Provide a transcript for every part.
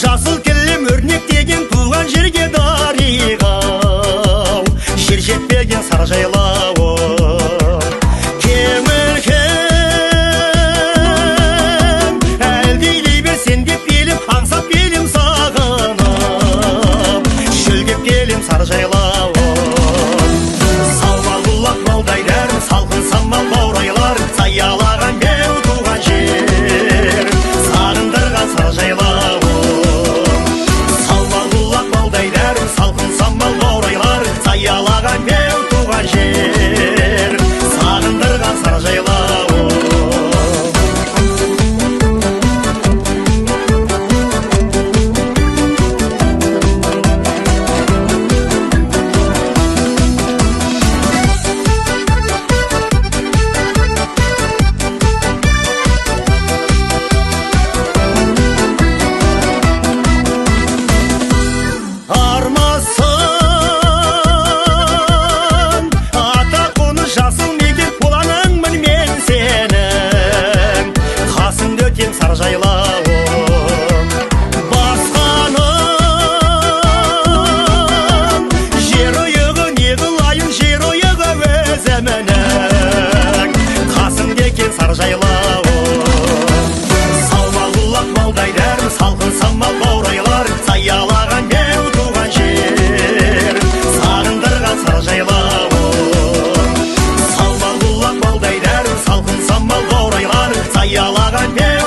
Жасыл кілем өрнектеген туған жерге дариға, жер жетпеген сары жайлауы, кең өлкем әлдейлей бер сен деп келем, аңсап келем сағынып, шөлдеп келем сары жайлауы. Салмал бұлақ малдай дәрім, салқын саммал баурайлар, саялаған беу туған жер, сағындырған сары жайлауы. Аялаған беу туған жер, сағындырған сары жайлауы. Сары жайлауым басқаным, жер ойығы не қылайын, жер ойығы өзімінің, қасымда екен сары жайлауым. Салмал бұлақ малдай дәрім, салқын саммал баурайлар, саялаған беу туған жер, сағындырған сары жайлауым. Салмал бұлақ малдай дәрім, салқын саммал баурайлар, саялаған беу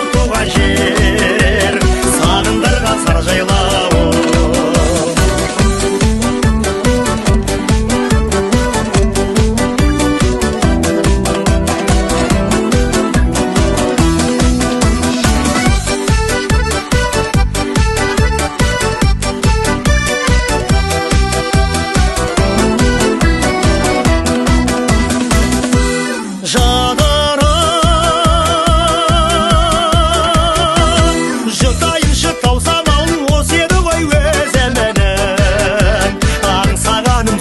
жер, сағындырған сары жайлауы.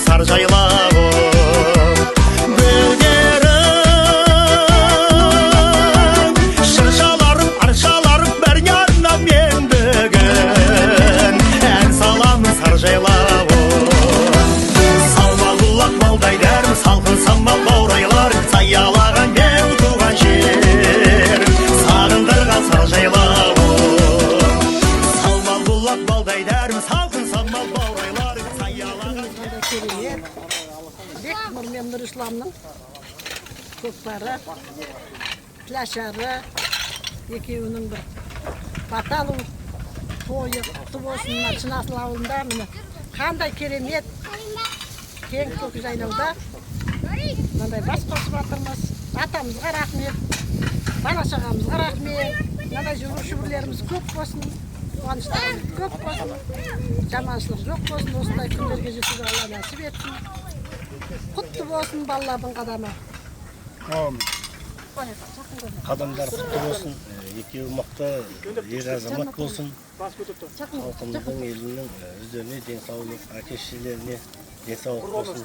Сары жайлауым гүлдерім, шыршаларым, аршаларым бәріне арнап мен бүгін ән саламын сары жайлауым. Салмал бұлақ малдай дәрім, салқын саммал баурайлар, саялаған беу туған жер, сағындырған сары жайлауым. Салмал бұлақ малдай дәрім, салқын саммал баурайлар, саялаған Бек Нұрмен Нұрисламның көкпары, пляшары, екеуінің бір баталу тойы құтты болсын. Шынасыл ауылында міне қандай керемет кең көк жайлауда мынандай бас қосып жатырмыз. Атамызға рахмет, бала-шағамызға рахмет. Мынандай жүрушілеріміз көп болсын, қуаныштарымыз көп болсын, жаманшылық жоқ болсын. Осындай күндерге жетуге Алла нәсіп етсін. Құтты болсын балалардың қадамы. Қадамдар құтты болсын, екеуі мықты ер азамат болсын. Халқымыздың елінің өздеріне денсаулық, әке-шешелеріне денсаулық болсын.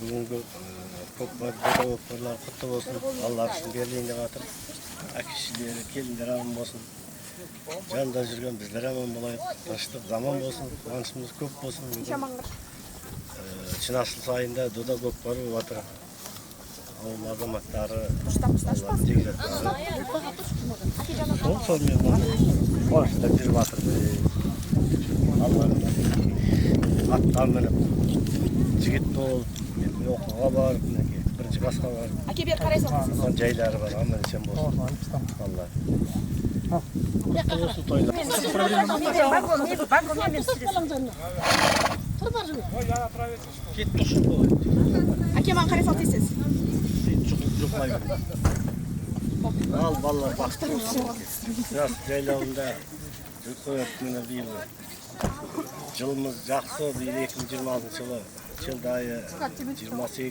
Бүгінгі көкпарлар құтты болсын. Алла үшін берілейін деп жатыр. Әке-шешелері, келіндер аман болсын. Жанында жүрген біздер аман болайық. Тыныштық заман болсын, қуанышымыз көп болсын. Шынасыл сайында дода көкпары болып жатыр. Ауыл азаматтары, сонымен қуанышта жүріп жатыр. Атқа мініп, жігіт болып, оқуға барып, бірінші классқа барып. Әке бер қарай саласыз. Жайлары бар, аман есен болсын. Алла. Осы тойлар. Кет тұршын болады. Әке маған қарай сал дейсіз. Ал балалар бақытты болсын. Жайлауында жүр қоятын мені биыл. Жылымız жақсы, биыл 2026 жылы шілде айы 28-і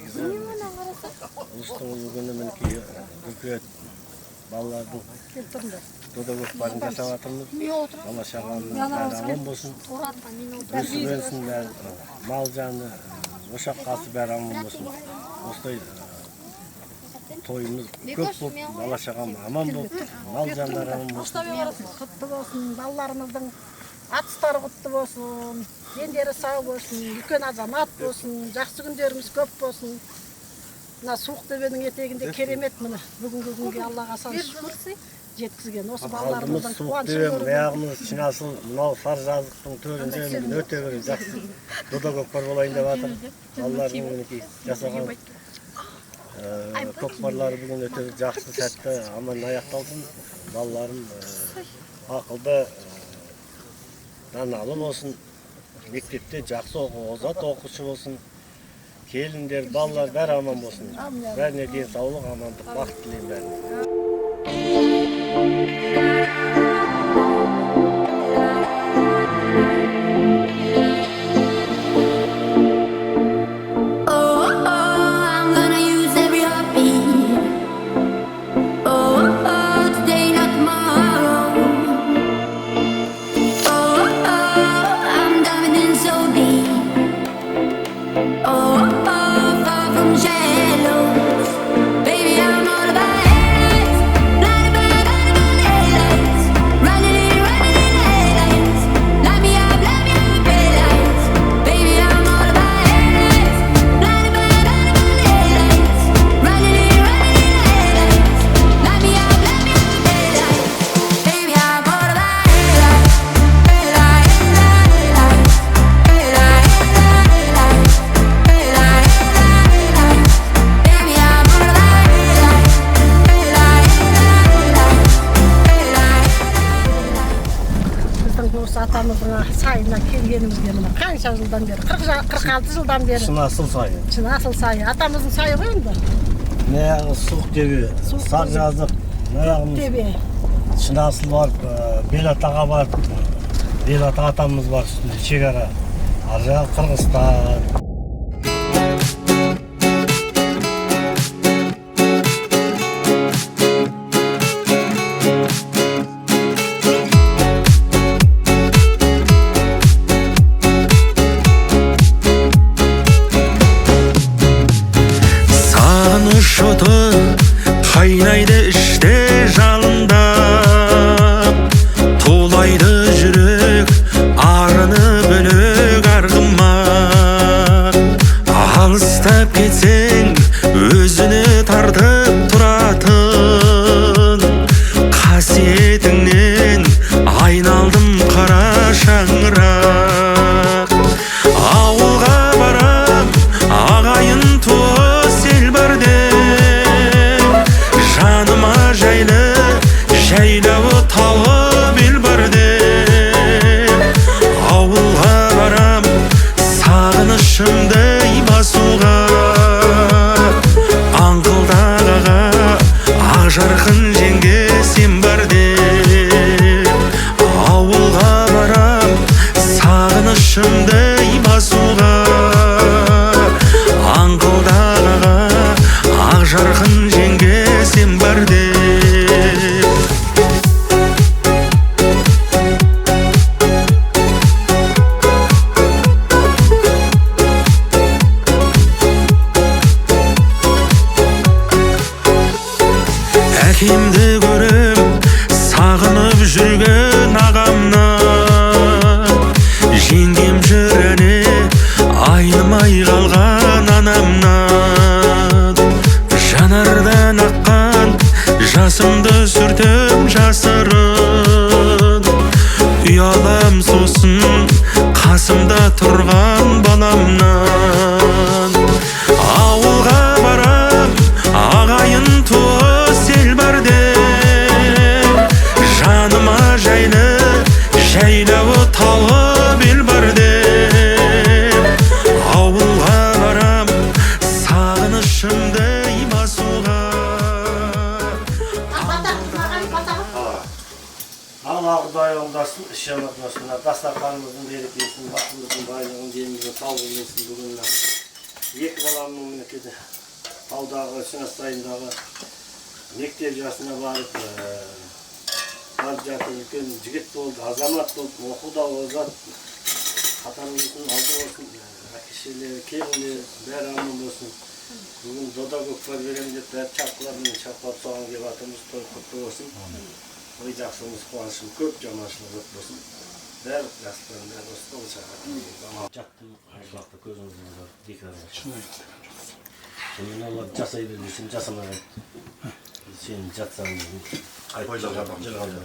ұлыстың ұлы күні мінекей үлкен балалардың дода көкпарын жасап жатырмыз. Бала шағаның бәрі аман болсын. Өсіп өнсін бәрі, мал жаны, ошақ қасы бәрі аман болсын. Осылай тойымыз көп болып, бала шағам аман болып, мал жандар аман болсын. Құтты болсын, балаларымыздың атыстары құтты болсын, дендері сау болсын, үлкен азамат болсын, жақсы күндеріміз көп болсын. Мына суық төбенің етегінде керемет міне бүгінгі күнге Аллаға шүкір жеткізген. Осы балаларымыздың қуанышы көріп. Аяғымыз шынасыл, мынау сар жазықтың төрінде мен өте бір жақсы дода көкпар болайын деп жатыр. Балалардың мінекей жасаған көкпарлары бүгін өте жақсы сәтті аман аяқталсын. Балаларым ақылды даналы болсын, мектепте жақсы озат оқушы болсын. Келіндер, балалар бәрі аман болсын. Бәріне денсаулық, амандық, бақыт тілеймін бәріне. Атамыздың сайына келгенімізге мына қанша жылдан бері, 46 жылдан бері. Шынасыл сайы. Шынасыл сайы. Атамыздың сайы ғой енді. Маяғы суық тебе, сар жазық, маяғымыз Тебе. Шынасыл барып, Белатаға барып, Белата атамыз бар үстінде шекара. Ар жағы Қырғызстан. Қайнайды іште жалында, тулайды жүрек, арыны бөлек арғымақ. Алыстап кетсең, өзіні тартып тұратын, қасиетіңнен айналдым қара шаңырақ. Ауылға барам, ағайын туыс ел барде, жаныма жайлы, жайлауы тауы бел барде. Ауылға барам, сағынышымды басуға, аңқылдағаға, ақ жарқын жеңге сен барде. Ауылға барам, сағынышымды басуға, аңқылдағаға, ақ жарқын жеңге сен барде. Әкемді көріп, сағынып жүрген ағамнан, жеңгем жүрәне айнымай қалған анамнан. Жанардан аққан жасымды сүртіп жасырын, ұялам сосын қасымда тұрған баламнан. Ауылға барам, ағайын туыс ел барде, жаныма жайлы, жайлауы тауы бел барде. Ауылға барам, сағынышымды басуға. Алла құдай болсын, іс жаман болсын. Дастарханымыздың берекесін, басымыздың байлығын, деніміздің саулығын берсін. Бүгін екі баламның мінекеді таудағы, Шыңғыстайындағы мектеп жасына барып жатыр. Үлкен жігіт болды, азамат болды, оқуда озат. Қатарымыздың алды болсын, әке-шешелері, келіндері, бәрі аман болсын. Бүгін дода көкпар беремін деп бәрі чапқылармен чапқылап соған келіп жатырмыз. Той құтты болсын. Ой жақсымыз, қуанышым көп, жаманшылық жоқ болсын. Бәрі жақсыларын бәрі осы болашаққа. Жаттым, айшылақты көзіңіздің бар, декоратор. Сонымен олар жасай бер десем, жасамай сен жатсаң қайтып жырғалды.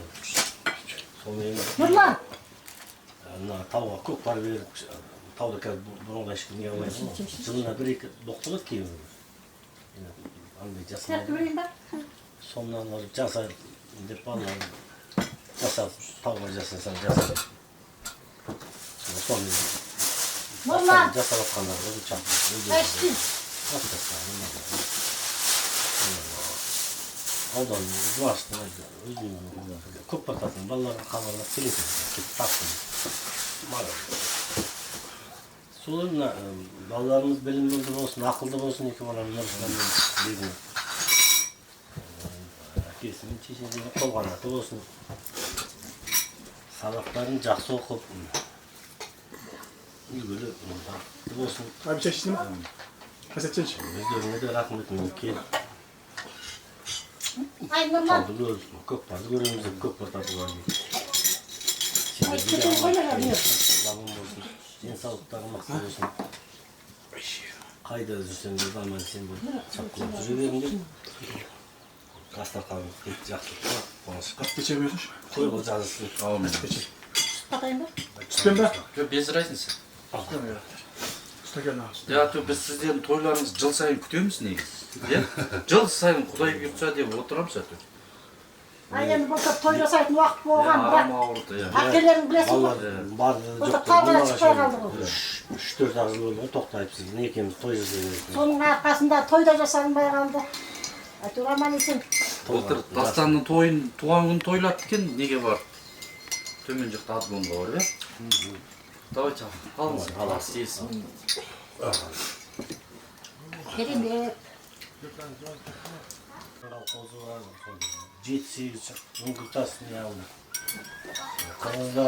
Сонымен тауға көкпар беріп, тауда қазір бұрынға ешкім не алмайды. Жылына бір-екі доқтырады кейбір. Андай жасамайды. Сонынан олар жасай деп балалар жасап, тауға жасасаң жасап. Сонымен жасап атқандар өзі чапты. Аудан жуаштың өзінің көп бататын балаларға хабарлап келетін, кеп таптым. Солай балаларымыз білімді болсын, ақылды болсын, екі балам нұрсынмен берген. Әкесімен шешесімен қолғанаты болсын. Сабақтарын жақсы оқып, үлгілі болсын. Обещайсың ма? Қасетсенші? Өздеріне де рахметімен келіп. Қалды көріп, көкпарды көреміз деп көкпар татуға дейін. Заман болсын, денсаулықтары мықты болсын. Қайда жүрсең де заман сен бір чапқылап жүре берің деп. Дастарханымыз кетті жақсылыққа, қуанышқа. Пече берсінші? Той қыл жазысын. Ауымен. Пече. Қатайын ба? Түспен ба? Без разницы. Стакан ағыз. Я то біз сіздердің тойларыңызды жыл сайын күтеміз негізі. Жыл сайын Құдай бұйыртса деп отырамыз әйтеуір. Енді болса той жасайтын уақыт болған, бірақ әкелерің білесің ғой. Барды Болса жоқ. тауға шықпай қалды ғой. 3-4 ақ жыл болды тоқтайып сіздің екеуміз той жасаймыз. Соның арқасында той да жасалынбай қалды. Әйтеуір аман есен. Былтыр Дастанның тойын, туған күн тойлатты екен, неге бар? Төмен жақта адбонға бар, иә? Давайте, алыңыз, алас есін. Керемет. 7-8 ұңғылтасын яғын. Қырғызда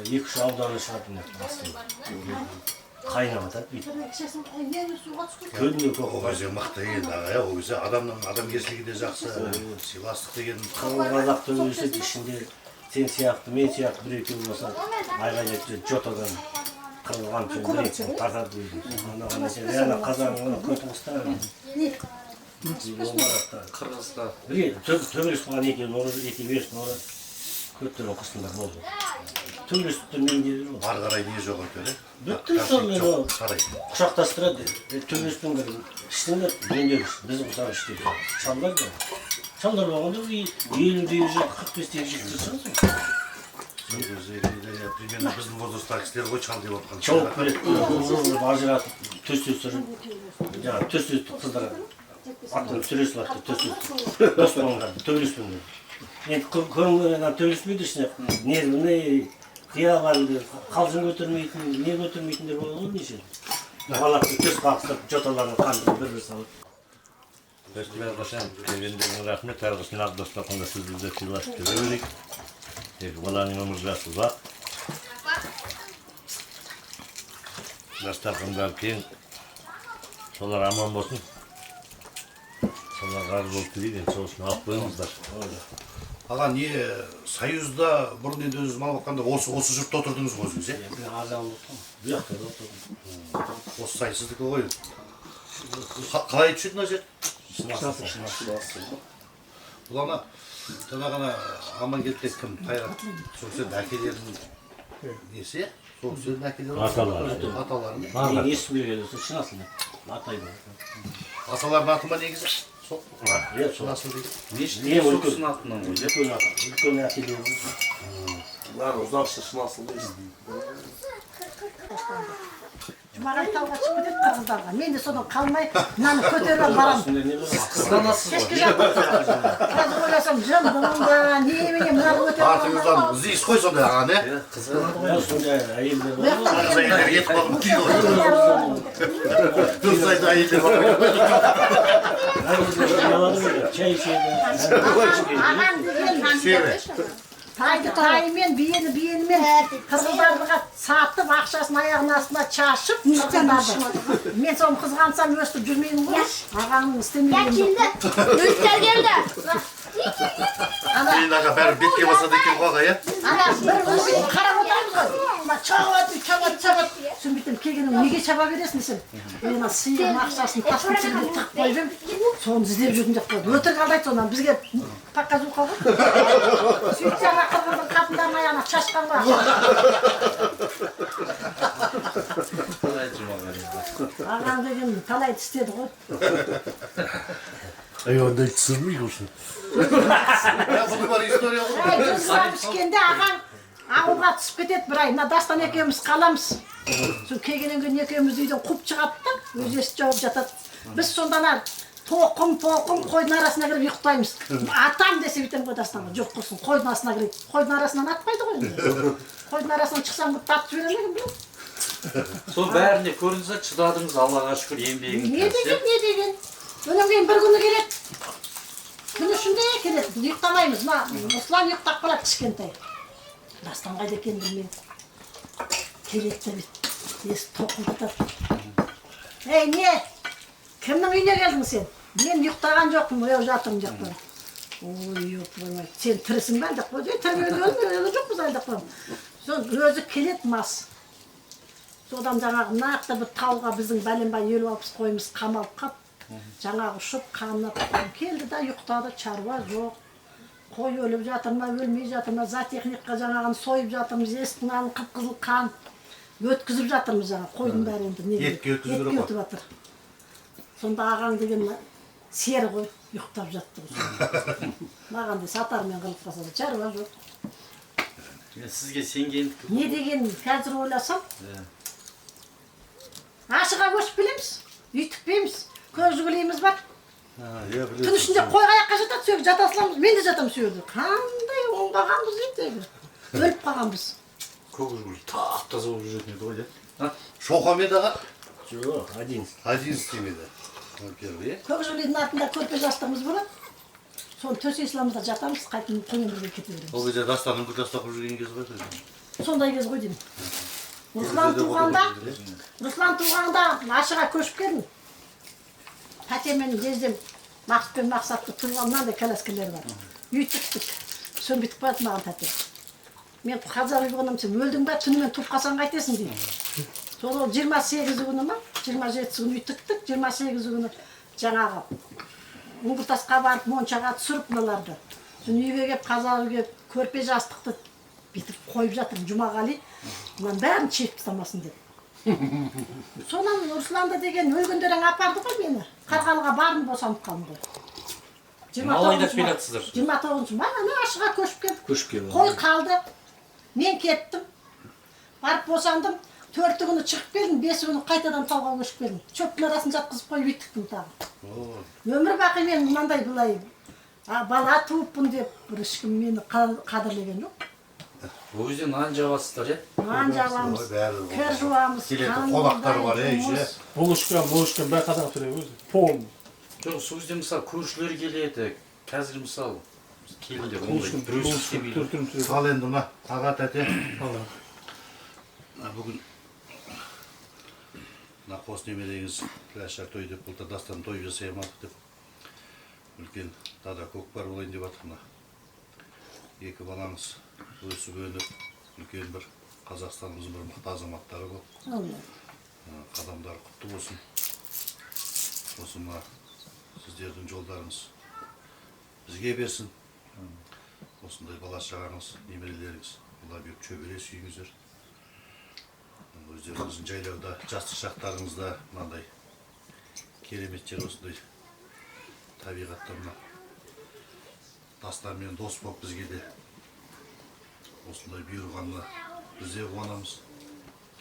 2-3 ауданы шығатын астында. Қайнап атады бейді. Көлінде көк. Ол кезде мықты еді аға, ол кезде адамгершілігі де жақсы, сыйластық деген. Қырғыз қазақ төбелеседі, ішінде сен сияқты, мен сияқты бір екеу болса, айғайлап жотадан қырылған үшін бір екеу тартады дейді. Ана қазағын көтің ұста. Қырғызда. Төбелес болған екеуін ұры, берсін ұры, көттерін қысындар болды. Төбелесті мен де жүр. Ары қарай не жоқ екен, е? Бүтін сонымен ол құшақтастырады. Төбелестің бір іштіңдер, мен де біздің құсағы іштеді. Шалдар да. Шалдар болғанда 50-40 жігіттер шығасың. Примерно біздің возрасттағы кісілер ғой чал деп отқан. Чауып береді, ажыратып, төс түсіріп, төс қыздар аттың сүресі лақты төс дос болғандар, төбелеспеңдер. Енді көрінгенен төбелеспейді ішіне, нервіне, қияларды, қалжың көтермейтін, не көтермейтіндер болады ғой неше. Балақты төс қақыстырып, жоталарын қандырып бір-бір салып. Фестиваль қашан келгендеріңе рахмет, әрқашан ақ достарында сіздерді сыйласып келе берейік. Екі баланың өмір жасы ұзақ. Дастархандар кең. Солар аман болсын. Солар разы болып келейді, сосын алып қойыңыздар. Аға, не Союзда бұрын енді өзіңіз мал баққанда осы жұртта отырдыңыз ғой өзіңіз, е? Азан отырдым, бұл жақта отырдым. Осы сайысыздікі ғой. Қалай түседі мына жер? Бұл ана, жаңағына Амангелдек кім? Қайрат, сол кісілердің әкелерінің несі? Сол кісілердің әкелерінің аталары. Мен есімге келесі, шынасында, атайды. Аталардың аты ма негізі? Сол? Шынасыл дейді. Соқсын атынан ғой, Үлкен әкелері. Бәрі ұзақшы шынасыл дейсің. Жұмағали тауға шығып кетеді қырғыздарға. Мен де содан қалмай мынаны көтеріп барамын. Қызғанасыз Кешке ғой. жатып қазір ойласам жындымда немене мынаны көтеріп Артыңыздан іздейсіз ғой сондай аға, не? Қызғанады ғой сондай әйелдер бар. Арыз әйелдер кетіп қалып дейді ғой. Дұрыс айтты, әйелдер бар. Әйелдер ұялады ғой, чай ішеді. ағам деген тайды тайымен, биені биенімен қызылдарға сатып, ақшасын аяғының астына шашып, қызылдарды. Мен соны қызғансам өстіп жүрмеймін ғой. Ағамның істемеймін. Өліктер келді. Кейін аға бәрі бетке басады екен ғой аға, иә? Ана бір өзін қарап отырмыз ғой. Чабады. Сен бүйтем келгенің неге чаба бересің десем. Мен сыйым ақшасын тастың ішіне тығып қойып ем. Соны іздеп жүрдім деп қойды. Өтірік алдайды сонан бізге показуха ғой. Сөйтсе ана қырғыздың қатындарының аяғына шашқан ғой. Ағам деген талай тістеді ғой. Ондай түсірмейді осы. Бұл бар история ғой. Жүзбап ішкенде ағаң ауылға түсіп кетеді бір ай. Мына Дастан екеуміз қаламыз. Сол келгеннен кейін екеуміз үйден қуып шығады да, өзі естіп жауып жатады. Біз сонда тоқым қойдың арасына кіріп ұйықтаймыз. Атам десе бүйтем ғой Дастанға, жоқ құрсын, қойдың арасына кірейік. Қойдың арасынан атпайды ғой енді. Қойдың арасынан шықсам бұл тапты жібере ме білем. Сол бәріне көрдіңіз, шыдадыңыз, Аллаға шүкір, еңбегіңіз. Не деген? Өнен кейін бір күні келеді. Күн ішінде келеді. Ұйықтамаймыз. Осылан ұйықтап қалады кішкентай. Дастан қайда екен білмеймін. Келеді де есік тоқылдатады. Ей, не? Кімнің үйіне келдің сен? Мен ұйықтаған жоқпын, ояу жатырмын жақтан. Ой, оймай, сен тірісің бе? Ой, тірімен өлі жоқпыз әлі қойым. Сол өзі келеді мас. Содан жаңағы нақты бір тауға біздің бәленбай 50-60 қойымыз қамалып қап. Жаңағы ұшып қанына келді да ұйықтады, шаруа жоқ. Қой өліп жатыр ма, өлмей жатыр ма, зоотехникқа жаңағын сойып жатырмыз, есіктің алдын қып-қызыл қан өткізіп жатырмыз жаңағы қойдың бәрі енді. Етке өткізіп өтіп жатыр. Сонда ағаң деген сері ғой, ұйықтап жатты. Маған да сатармен қылып қалса да шаруа жоқ. Сізге сенген. Не деген қазір ойласам, ашыға көшіп келеміз, үй тікпейміз, көз жүгілейміз бар. Түн ішінде қой аяққа жатады, сүйек жата саламыз, мен де жатам сүйегі. Қандай оңбағанбыз дейді. Өліп қалғанбыз. Көк жүгіл тап-таза болып жүретін еді ғой, де? Шоқамеді аға? Жоқ, 11. 11 демеді. Көк жүгілейдің артында көрпе жастығымыз болады. Соны төсей саламызда жатамыз, қайтын қоймен бірге кете береміз. Ол кезде Дастанның бір тастап жүрген кез ғой. Сондай кез ғой деймін. Руслан туғанда ашыға көшіп келдім. Тәтемен жездем Мақсат пен Мақсатты тұрған мынандай коляскалар бар. Үй тіктік. Сөн бітіп қояды маған тәте. Мен қазақ үй болғаннан сен өлдің ба, түнімен туып қалсаң қайтесің дейді. Сол 28 күні ма, 27 күні үй тіктік, 28 күні жаңағы ұңғыртасқа барып моншаға түсіріп мыналарды. Сон үйге келіп қазақ үйге көрпе жастықты бітіп қойып жатырмын. Жұмағали мынаны бәрін шешіп тастамасын деп. Сонан Русланда деген өлгендерің апарды ғой мені. Қарғалыға барын босанып қалдым ғой. Алайдап келатсыздар. 29-шы ма, ана ашыға көшіп келдім. Көшіп келді. Қой қалды. Мен кеттім. Барып босандым. 4 күні шығып келдім, 5 күні қайтадан тауға көшіп келдім. Шөптің арасын жатқызып қойып үйттіктім тағы. Өмір бақи мен мынандай былай бала туыппын деп бір ешкім мені қадірлеген жоқ. Ол кезде нан жабасыздар, е? Нан жабамыз, кір жуамыз, қонақтар бар, Булочка, бәрі қазақ түрі өзі. Пол. Жоқ, сол кезде мысалы көршілер келеді. Қазір мысалы келіндер ондай біреусіз істемейді. Ал енді мына аға тәте. Бүгін мына қос немереңіз Ләшар той деп былтыр Дастан той жасай алмадық деп үлкен дада көкпар болайын деп жатыр. Мына екі балаңыз өсіп өніп үлкен бір Қазақстанымыздың бір мықты азаматтары бол. Қадамдары құтты болсын. Осы мына сіздердің жолдарыңыз бізге берсін. Осындай бала шағаңыз, немерелеріңіз олар беріп шөбере сүйіңіздер. Өздеріңіздің жайлауда, жастық шақтарыңызда мынандай керемет жер осындай табиғатта мына Дастанмен дос болып бізге де осындай бұйырғанына біз де қуанамыз.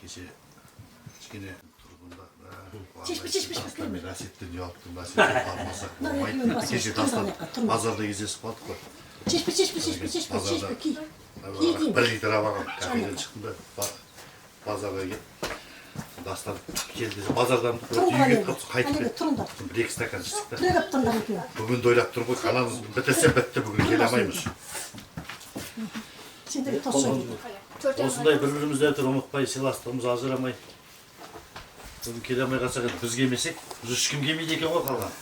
Кеше кішкене Мен Әсеттен ұялттым, Әсеттен бармасақ болмайды. Кеше тастан базарда кездесіп қалдық қой. Базарда бір литр алған кафеден шықтым да базарға келіп дастан келді. Базардан үйге қайтып кетті. Бір-екі стакан ішсек та. Бүгін ойлап тұрмын ғой, қаламыз бітірсе бітті, бүгін келе алмаймыз. Осындай бір-бірімізді әйтеуір ұмытпай, сыйластығымыз ажырамай. Бүгін келе алмай қалсақ, біз келмесек, біз ешкім келмейді екен ғой қалған.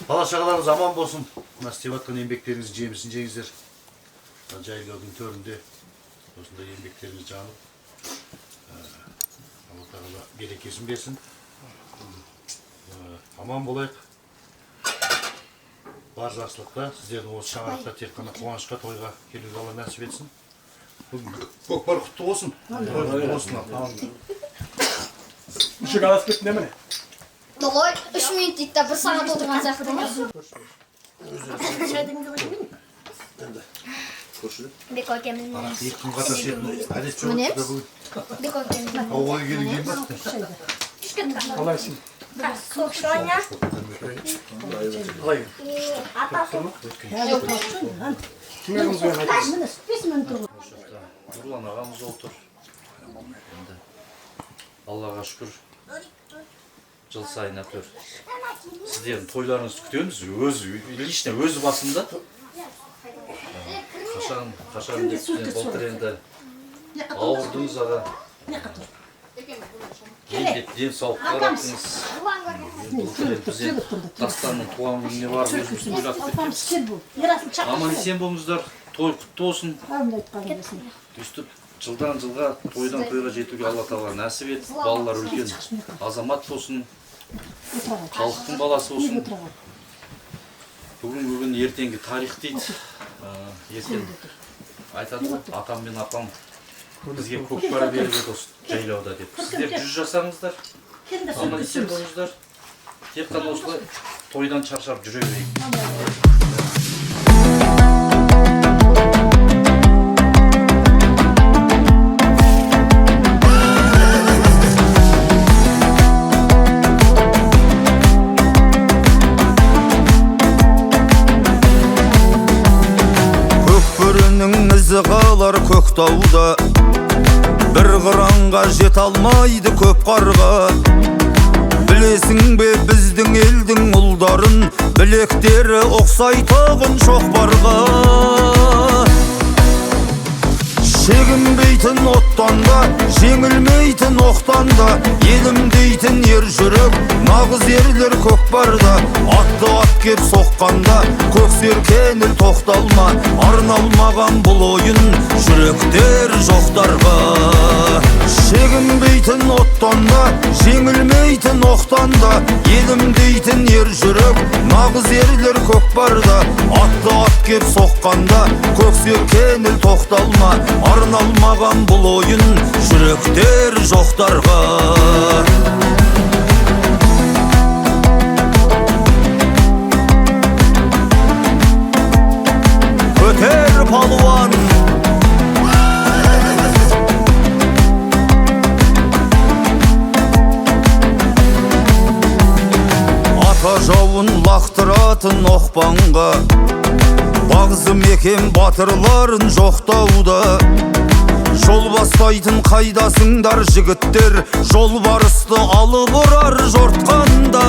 Бала-шағаларыңыз аман болсын. Мына істеп жатқан еңбектеріңіз жемісін жеңіздер. Жайлаудың төрінде осындай еңбектеріңіз жанып, Алла тағала берекесін берсін. Аман болайық. Бар жақсылықта, сіздердің осы шаңырақта тек қана қуанышқа, тойға келуге Алла нәсіп етсін. Көкпар құтты болсын. Құтты болсын. Үшік алас кеттің еміне? Долой, 3 минут дейді, 1 сағат отырған сияқты емес. Бек әкеміз. Екі күн қатар сетін әдет жоқ та бүгін. Бек әкеміз. Ауға келген ба? Қалайсың? Соқшоня. Қалай? Кімеріңіз бен айтасыз? Нұрлан ағамыз отыр. Аллаға шүкір. Жыл сайын әптер. Сіздердің тойларыңызды күтеміз. Лично өзі басында. Қашан деп болтыр енді. Ауырдыңыз аға. Ден сауық қараттыңыз. Бізде Дастанның туған күніне барып өзіміз тойлап кеттік. Аман есен болыңыздар. Той құтты болсын. Өстіп жылдан жылға тойдан тойға жетуге Алла тағала нәсіп етіп, балалар үлкен азамат болсын, халықтың баласы болсын. Бүгін ертеңгі тарих дейді. Ертең айтады ғой, атам мен апам бізге көкпар беріп еді осы жайлауда деп. Сіздер 100 жасаңыздар, аман есен болыңыздар. Тек қана осылай тойдан шаршап жүре берейік. Қалар көктауда бір қыранға жет алмайды көп қарға. Білесің бе біздің елдің ұлдарын, білектері ұқсайтығын шоқпарға. Шегінбейтін оттан да, жеңілмейтін оқтан да, елім дейтін ер жүрек, нағыз ерлер көкпарда. Атты ат кеп соққанда, көк серкеніл тоқталма, арналмаған бұл ойын жүректер жоқтарға. Шегінбейтін оттан да, жеңілмейтін оқтан да, елім дейтін ер жүрек, нағыз ерлер көкпарда. Атты ат кеп соққанда, көк серкеніл тоқталма, арналмаған бұл ойын жүректер жоқтарға. Көтер палуан, ата жауын лақтыратын оқпанға, бағзы мекен батырларын жоқтауда. Жол бастайтын қайдасыңдар жігіттер, жол барысты алып ұрар жортқанда.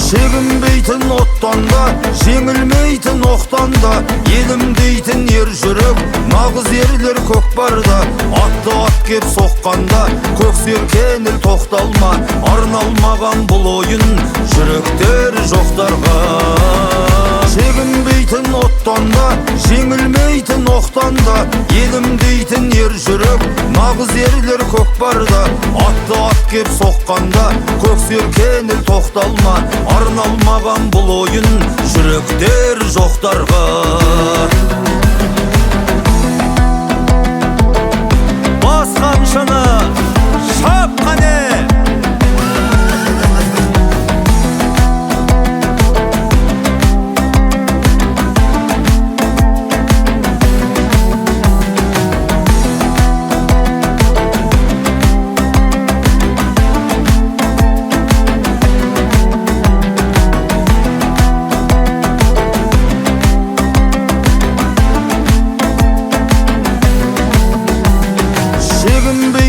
Шегінбейтін оттан да, жеңілмейтін оқтан да, елім дейтін ер жүрек, нағыз ерлер көкпарда. Атты ат кеп соққанда, көк серкеніл тоқталма, арналмаған бұл ойын жүректер жоқтарға. Шегінбейтін оттан да, жеңілмейтін оқтан да, елім дейтін ер жүрек, нағыз ерлер көкпарда. Атты ат кеп соққанда, көк серкеніл тоқталма, арналмаған бұл ойын жүректер жоқтарға. Бас қамшыны шап қане!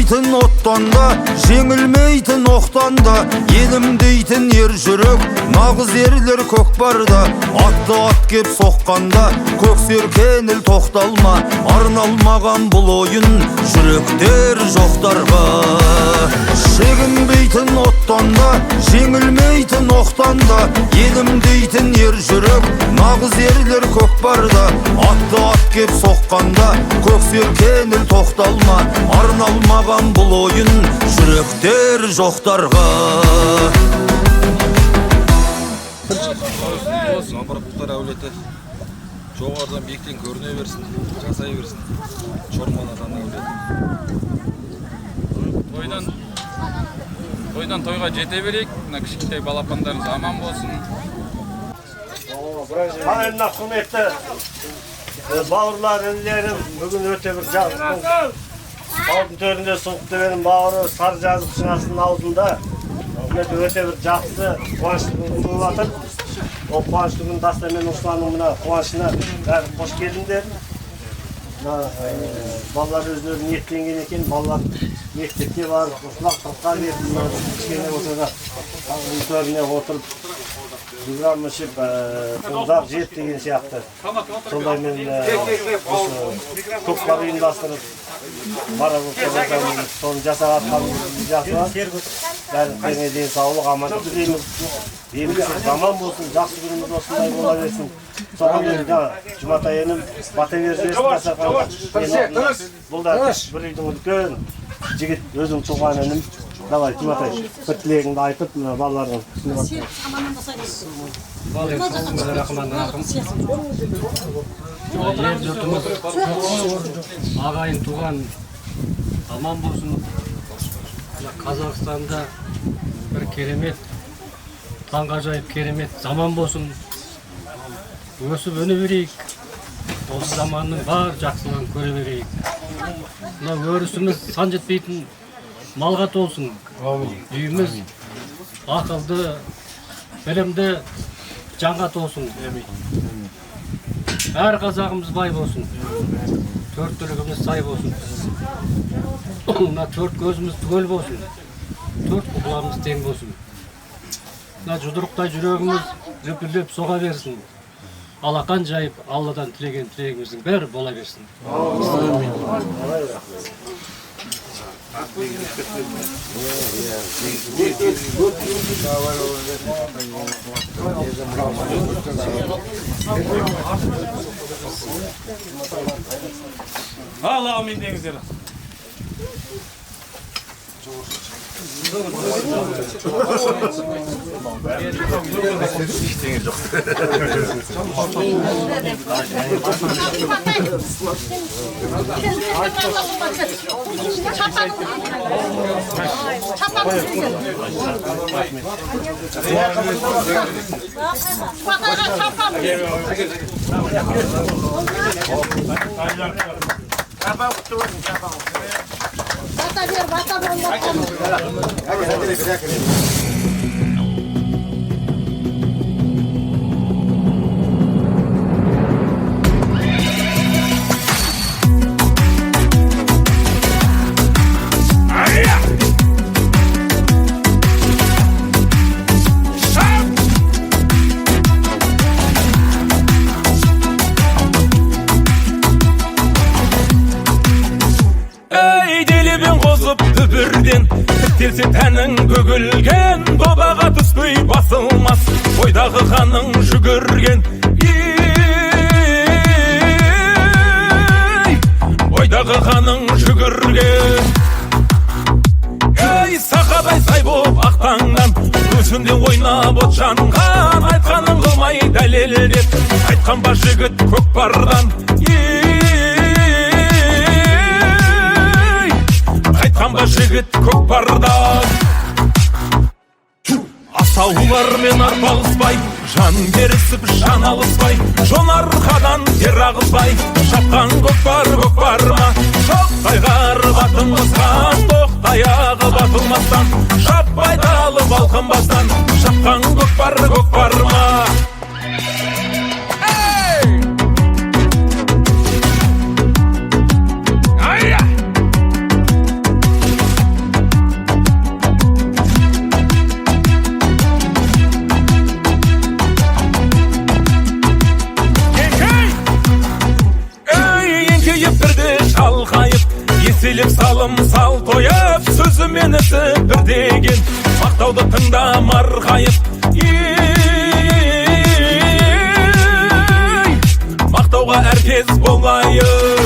Söндірмейтін оттан да, жеңілмейтін оқтан да, елім дейтін ер жүрек, нағыз ерлер көкпарда. Атты ат кеп соққанда, көк серкеніл тоқталма, арналмаған бұл ойын жүректер жоқтарға. Шегінбейтін оттан да, жеңілмейтін оқтан да, елім дейтін ер жүрек, нағыз ерлер көкпарда. Атты ат кеп соққанда, көк серкеніл тоқталма, арналмаған бұл ойын жүректер жоқтарға. Жамбырқұлдар әулеті жоғарыдан биіктен көріне берсін, жасай берсін. Чорман атаны әулеті. Тойдан тойға жете берейік. Мына кішкентай балапандарымыз аман болсын. Қайымна құрметті бауырлар, інілерім, бүгін өте бір жазықтың алдын төрінде сұлықты берім бауыры сары жазық шыңасының аузында. Өте бір жақсы қуанышты күн болып атыр. Ол қуанышты күн Дастан мен Русланның мына қуанышына бәрі қош келдіңдер. Балалар өздері ниеттенген екен, балалар мектепке барып, ұшылақ тұртқа беріп, кішкене болса да төріне отырып, Играм ішіп, ұлдар жет деген сияқты. Сондай мен көкпар ұйымдастырып, соны жасап жатқан бәрі ден саулық, амандық тілейміз. Еліміз аман болсын, жақсы күніміз осындай бола берсін. Соған Жұматай енім бата берсін. Бұл да бір үйдің үлкен жігіт, өзің туған енім. Давай, Жұматай, бір тілегіңді айтып, балалардың түсіне Ел жұртымыз ағайын туған аман болсын. Қазақстанда бір керемет, таңғажайып керемет заман болсын. Өсіп өне берейік. Осы заманның бар жақсылығын көре берейік. Мына өрісіміз сан жетпейтін малға толсын. Үйіміз ақылды, білімді жанға толсын. Әр қазағымыз бай болсын. Төрт түлігіміз сай болсын. Мына төрт көзіміз түгел болсын. Төрт құлағымыз тең болсын. Мына жұдырықтай жүрегіміз лүпілдеп соға берсін. Алақан жайып, Алладан тілеген тілегіміздің бәрі бола берсін. Алла амин деңіздер. Bata ver, bata Тірсе тәнің бөгілген, добаға түспей басылмас, ойдағы қаның жүгірген. Ойдағы қаның жүгірген. Сақадай сай боп ақтаңнан, өзінде ойнап от жанған, айтқаның қылмай дәлелдеп, айтқан ба жігіт көкпардан. Қайтқанба жігіт көкпардан. Асаулармен арпалыспай, жан берісіп жан алыспай, жон арқадан тер ағызбай, шапқан көкпар көкпарма. Шоқтай батым басқан, тоқтай ағы батылмастан, шаппай далып алқынбастан, шапқан көкпар көкпарма. марқайып, еселеп салым сал тойып, сөзімен ісі бір деген, мақтауды тыңда марқайып. Мақтауға әркез болайық.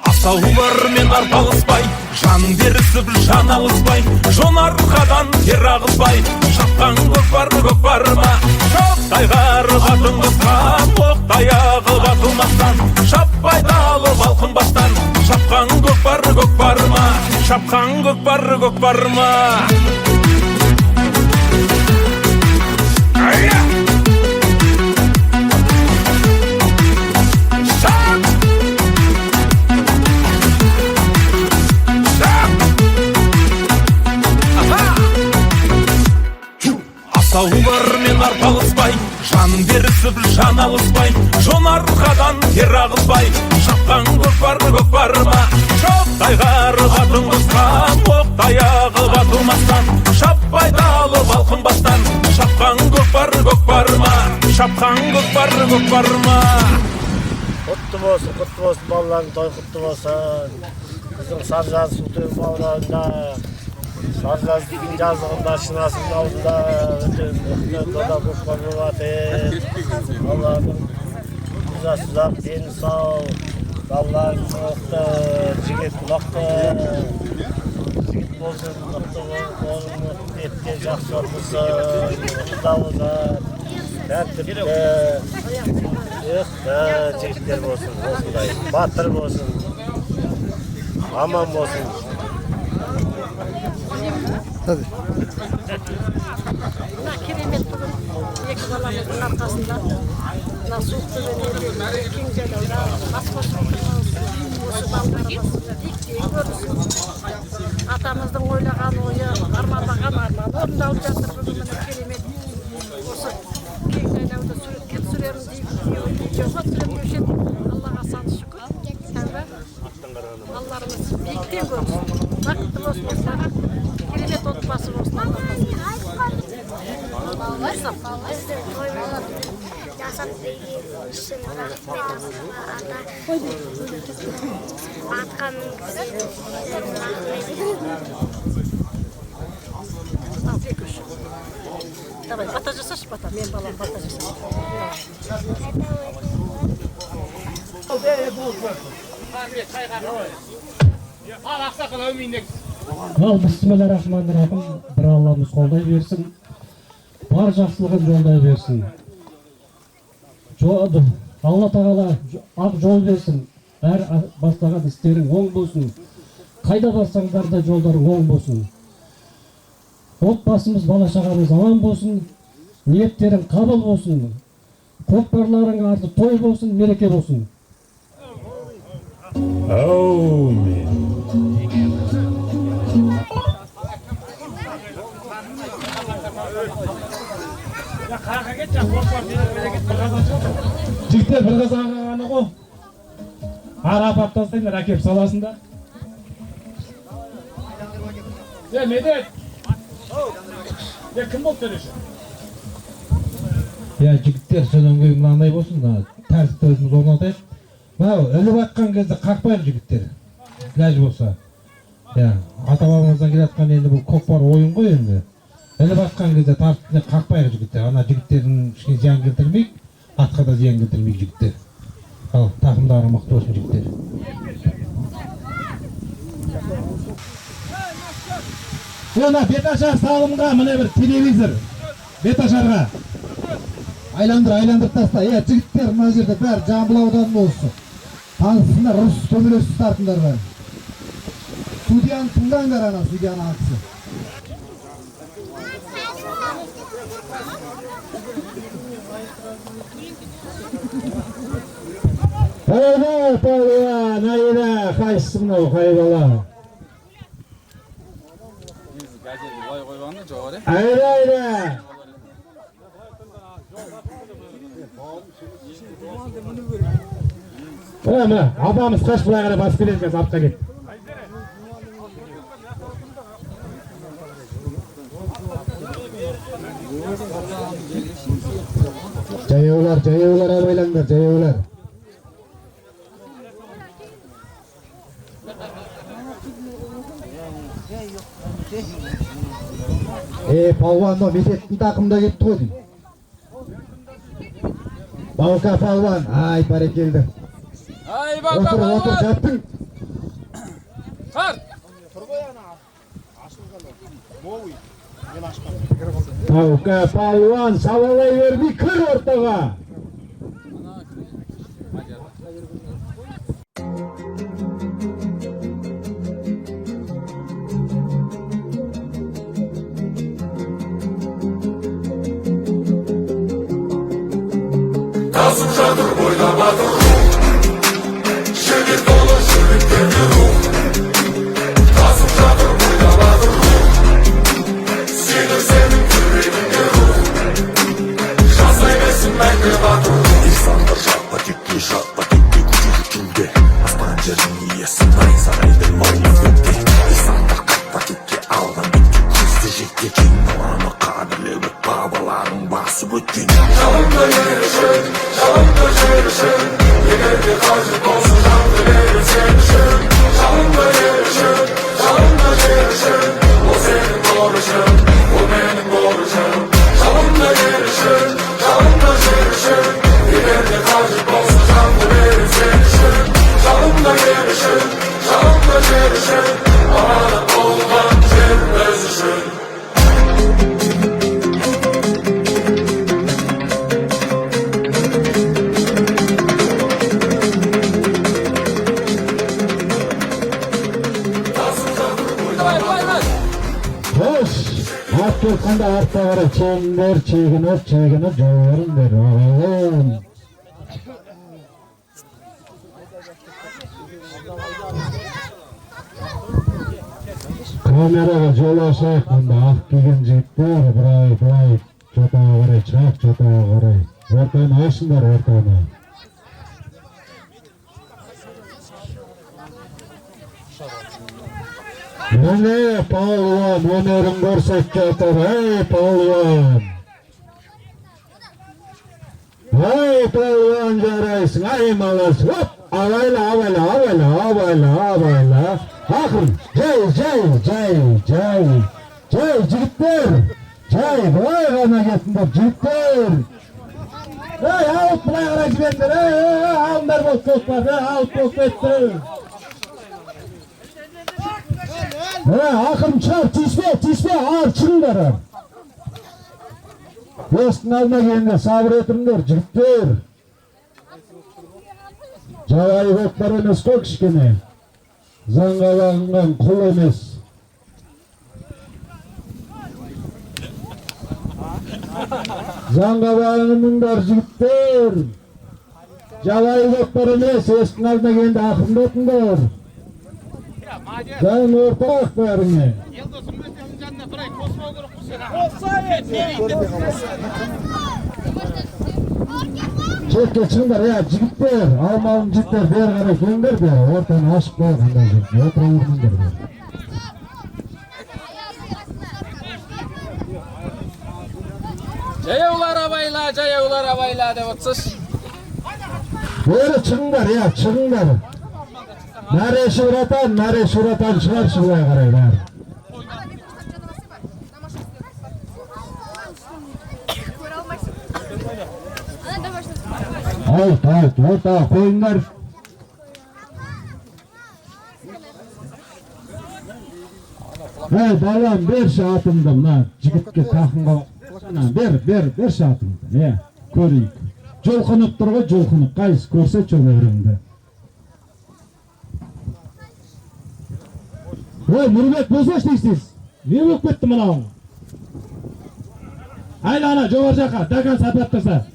Асаулар мен арпалыспай, жан берісіп жан алыспай, жон арқадан тер ағызбай, шапқан көкпар ма? Шоқтайғары қатын қысқан, оқтаяғы батылмастан, шаппай далып алқынбастан, шапқан көкпар ма? Шапқан көкпар ма? Асаулар мен арпалыспай, жан берісіп жан алыспай, жон арқадан тер ағызбай, шапқан көкпар ма? Шоқтайғары қатын қысқан, оқтаяғы батылмастан, шаппай далып алқынбастан, шапқан көкпар ма? Шапқан көкпар ма? Құтты болсын балалардың той құтты болсын. Біздің Саржаз Сутөй бауырында, Саржаз жазығында, Шынасын алдында өтен дода көкпар болады. Балалардың ұзақ дені сау, балалардың мықты, жігіт мықты, жігіт болсын, мықты болсын, етке жақсы болсын, мықты болсын, тәртіпті, жігіттер болсын, осындай, батыр болсын, аман болсын. Керемет бүгін екі баламыздың арқасында Суықтөбенің кең жайлауда бас қосып осы балаларымыз биіктен көрсін. Атамыздың ойлаған ойы, армандаған арманы орындалып жатыр. Бүгін міне керемет осы кең жайлауда суретке түсіремін видеоға түсіремін деуші еді. Аллаға саны шүкір. Тәуба. Балаларымыз биіктен көрсін. Бақытты болсын осыларға. Керемет отбасы болсын. Жасап берген үшін рахмет ата. Атқа мінгізген рахмет. Давай, бата жасашы, бата. Мен балам бата жасашы. Ал бисмиллахир-рахманир-рахим. Bir Allah'ımız қолдай берсін. Бар жақсылығын жолдай берсін. Алла тағала ақ жол берсін. Әр бастаған істерің оң болсын. Қайда барсаңдар да жолдарың оң болсын. Отбасымыз, бала шағамыз аман болсын. Ниеттерің қабыл болсын. Көкпарларың арты той болсын, мереке болсын. Әумин. Жігіттер бір қыз ағаны ғой. Ара апарып тастайындар, әкеп саласында. Медет! Кім болып төлеші? Жігіттер содан кейін мынандай болсын, тәртіпті өзіміз орнатайық. Іліп атқан кезде қақпайық жігіттер, ләж болса. Ата-бабамыздан келе атқан енді бұл көкпар ойын ғой енді. Іліп атқан кезде тәртіпті қақпайық жігіттер. Ана жігіттердің ішке зиян келтірмейік, атқа да зиян келтірмейік жігіттер. Ал тақымдары мықты болсын жігіттер. Беташар салымға міне бір телевизор. Беташарға. Айландыр таста. Жігіттер мына жерде бәрі жамбыл ауданы болсын. Танысындар, ұрыс төбелесіз тартындар бәрі. Судияны тыңдаңдар ана, судияны ақысы. Пәлуан, айда, қайсысы мынау, қай бала? Айда. Мына, апамыз қаш бұлай қарай басып келеді қазір, артқа кет. Жаяулар, абайлаңдар, жаяулар. Палуан, мектептің тақымда кетті ғой деймін. Балка палуан, ай бәрекелді. Ай, Балка палуан. Отыр, жаттың. Тарт. Балка палуан, сабалай бермей кір ортаға. Tazım çadır boyda batır Şehir dolu şehirlerine ruh Tazım çadır boyda batır Senin yüreğinde ruh Şanslaymasın bende batır İnsanlar şappa tikki gücü hükümde Aslan canın iyesin ay saraydır olmaz bitti İnsanlar kappa tikki aldan bitti Kızdı jekte king olanı kadirli ve babaların bası bütün Çalımda yarışın Çalımda yarışın Yenerli karşı olsun canlı verir sevişin Çalımda yarışın Çalımda yarışın O senin borcun O benim borcum Çalımda yarışın Çalımda yarışın Yenerli karşı olsun canlı verir sevişin Çalımda yarışın Çalımda yarışın Amanet olgan yer özüşün Ат келгенде артқа қарай чегініп жолырыңдар ағайын. Камераға жол ашайық, мұнда ақ киген жігіттер былай жотаға қарай, жотаға қарай. Ортаны ашыңдар, ортаны. Міне палуан өнерін көрсетіп жатыр, ей палуан. Ай палуан жарайсың, ай малас. Абайла. Ақырын, жай, жігіттер. Жай, былай ғана кетіңдер, жігіттер. Ей, алып былай ғана жібендер, алыңдар болып көтпар, алып болып кетті. Ақырын шығар, тиіспе, шығыңдар. Естің алдына келгенде сабыр етіңдер, жігіттер. Жабайы көкпар емес қой кішкене. Заңға бағынған құл емес. Заңға бағыныңдар, жігіттер. Жабайы көкпар емес, естің алдына келгенде ақырын етіңдер. Жайын ортақ бәріңе. Çekке çıkınlar ya jigitler, almalım jigitler beri qarай kelingler beri, ortani ашып qo'ying андай жерге, o'tira o'rninglar beri. Жаяулар абайла деп отсыз. Beri çıkınlar ya, çıkınlar. Nare şuratan çıkar şuraya qarай bari. Hayt, ortağa koyunlar. Hey balam, ber şu atımdı mına, jigitke takımga. Ber şu atımdı, ya, köreyik. Jolkunup durgu, jolkunup, qaysı körse çömeğirinde. Hey, Nurбек, bozboş deysiz. Ne болып кетті мынауың? Ayla ana, жоғар жаққа, dagan сапаттаса.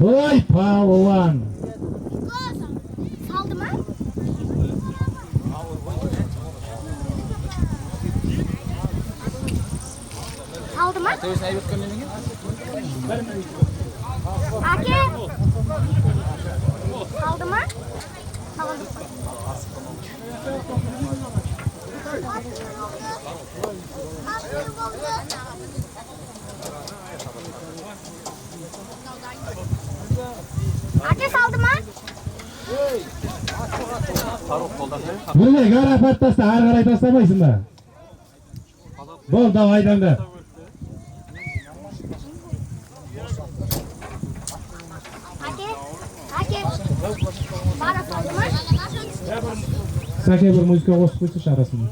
Ой, палуан. Saldı mı? Saldı mı? Ake? Saldı mı? Saldı. Ake saldı mı? Міне гара апарып таста, ары қарай тастамайсың ба? Бол, давай айдаңда. Әке, бара салды ма? Сәке бір музыка қосып қойсайшы арасында.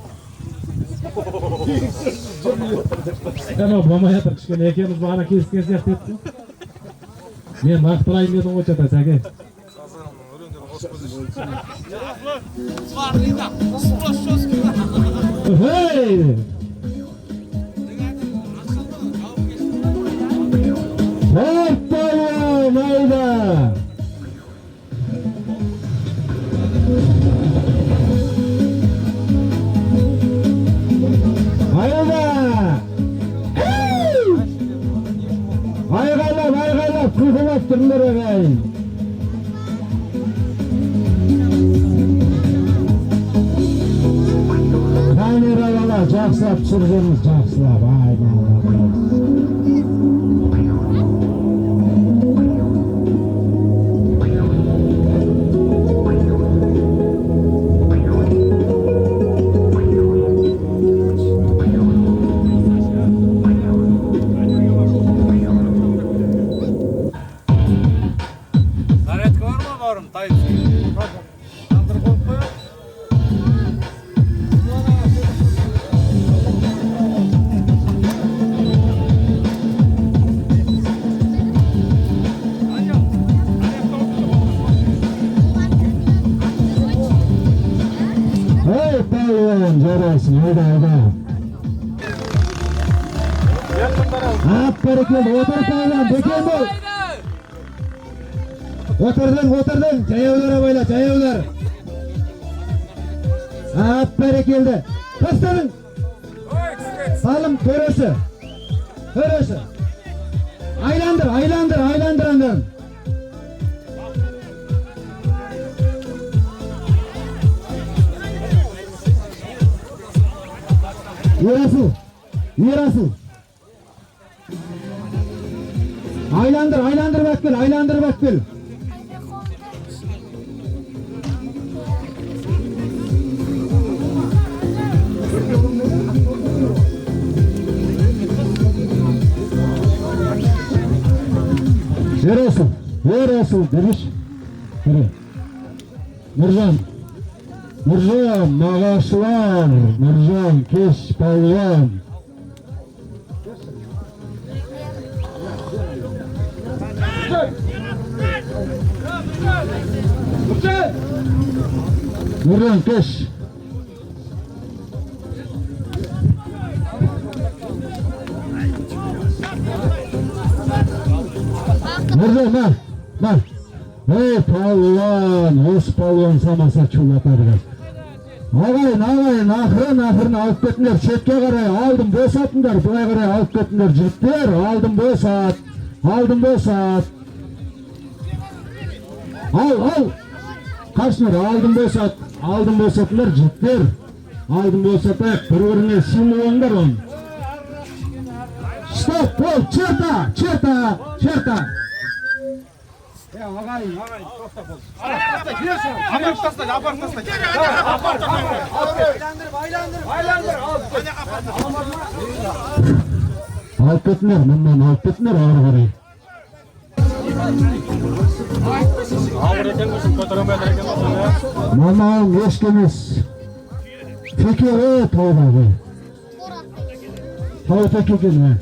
Анау болмай жатыр, кішкене екеуміз бағана келіскен сияқты еді. Мен нақтылайын дедім ғой чата, Сәке. Эй! Оппалан, айда! Айда! Айғайлап, күлгілап тұрыңдар ағайын. Камераға жақсылап түсіргеніміз жақсылап. Зарядка var mı varım? Tayt. Kandırıp koyup koyup. Ey paylan, жарайсың, айда. Аппарекел, отыр пайлан, бекен бол. Отырдың, жаяулар абайла, жаяулар. Аппарекелді, тастадың. Салым, төресі. Айланdır andan. Yerasıl. Aylandır bak bil. Yerasıl, demiş. Nurcan, Mağaşlar, Nurcan, Keş, Palvan. Nurcan, Keş. Nurcan, bak. Hey palvan, hoş palvan samasa çullata biraz. Ağayın, ahırın alıp kettiler, çetke qaray, aldım bosatınlar, buraya qaray alıp kettiler, jitler, aldım bosat. Al, kaçlar, aldım bosatınlar, jitler, aldım bosatak, bir-birine simulonlar on. Stop, ol, çerta. Ya ağayın, tosta bol. Aparıp tasta. Aylandır. Alıp kettiler, bundan alıp kettiler, ağır qaray. Ağır eken misin? Kotaramaya eken misin ya? Mamam eşkimiz. Fikiri toğda bu. Tavta kekini.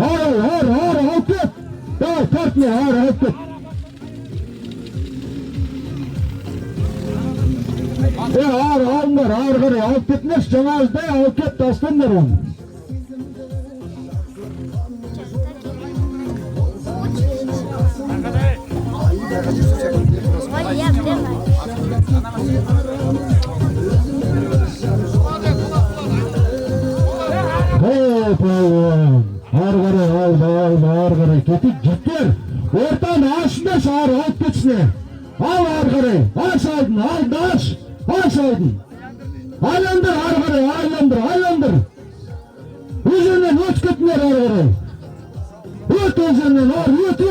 Ağır, alıp ket. Ya tartma, ağır, alıp ket. Ağır qaray, alıp ketmiş, canazda alıp ket, taslanlar onu. Hey palvan, ağır qaray, ketik jitler. Ortani açınlar, ağır alıp ketsinler. Al ağır qaray, aç aydın. Aylandır, ağır qaray, aylandır. Üzerinden öt ketsinler, ağır qaray. Öt özünden, ağır, öt.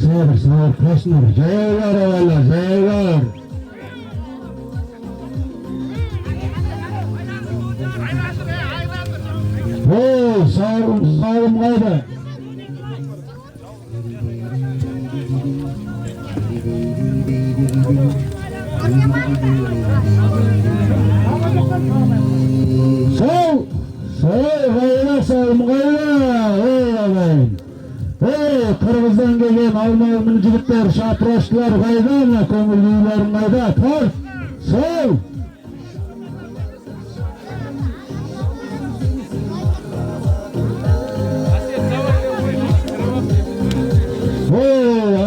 Sabır koşunlar. Jaylar oğlanlar, jaylar. Sağım kaydı. Kayda sağım kayda. Kırgızdan gelen almalımın jigitler, şatroşlar kayda, köngüllülerin kayda. Tart, sol.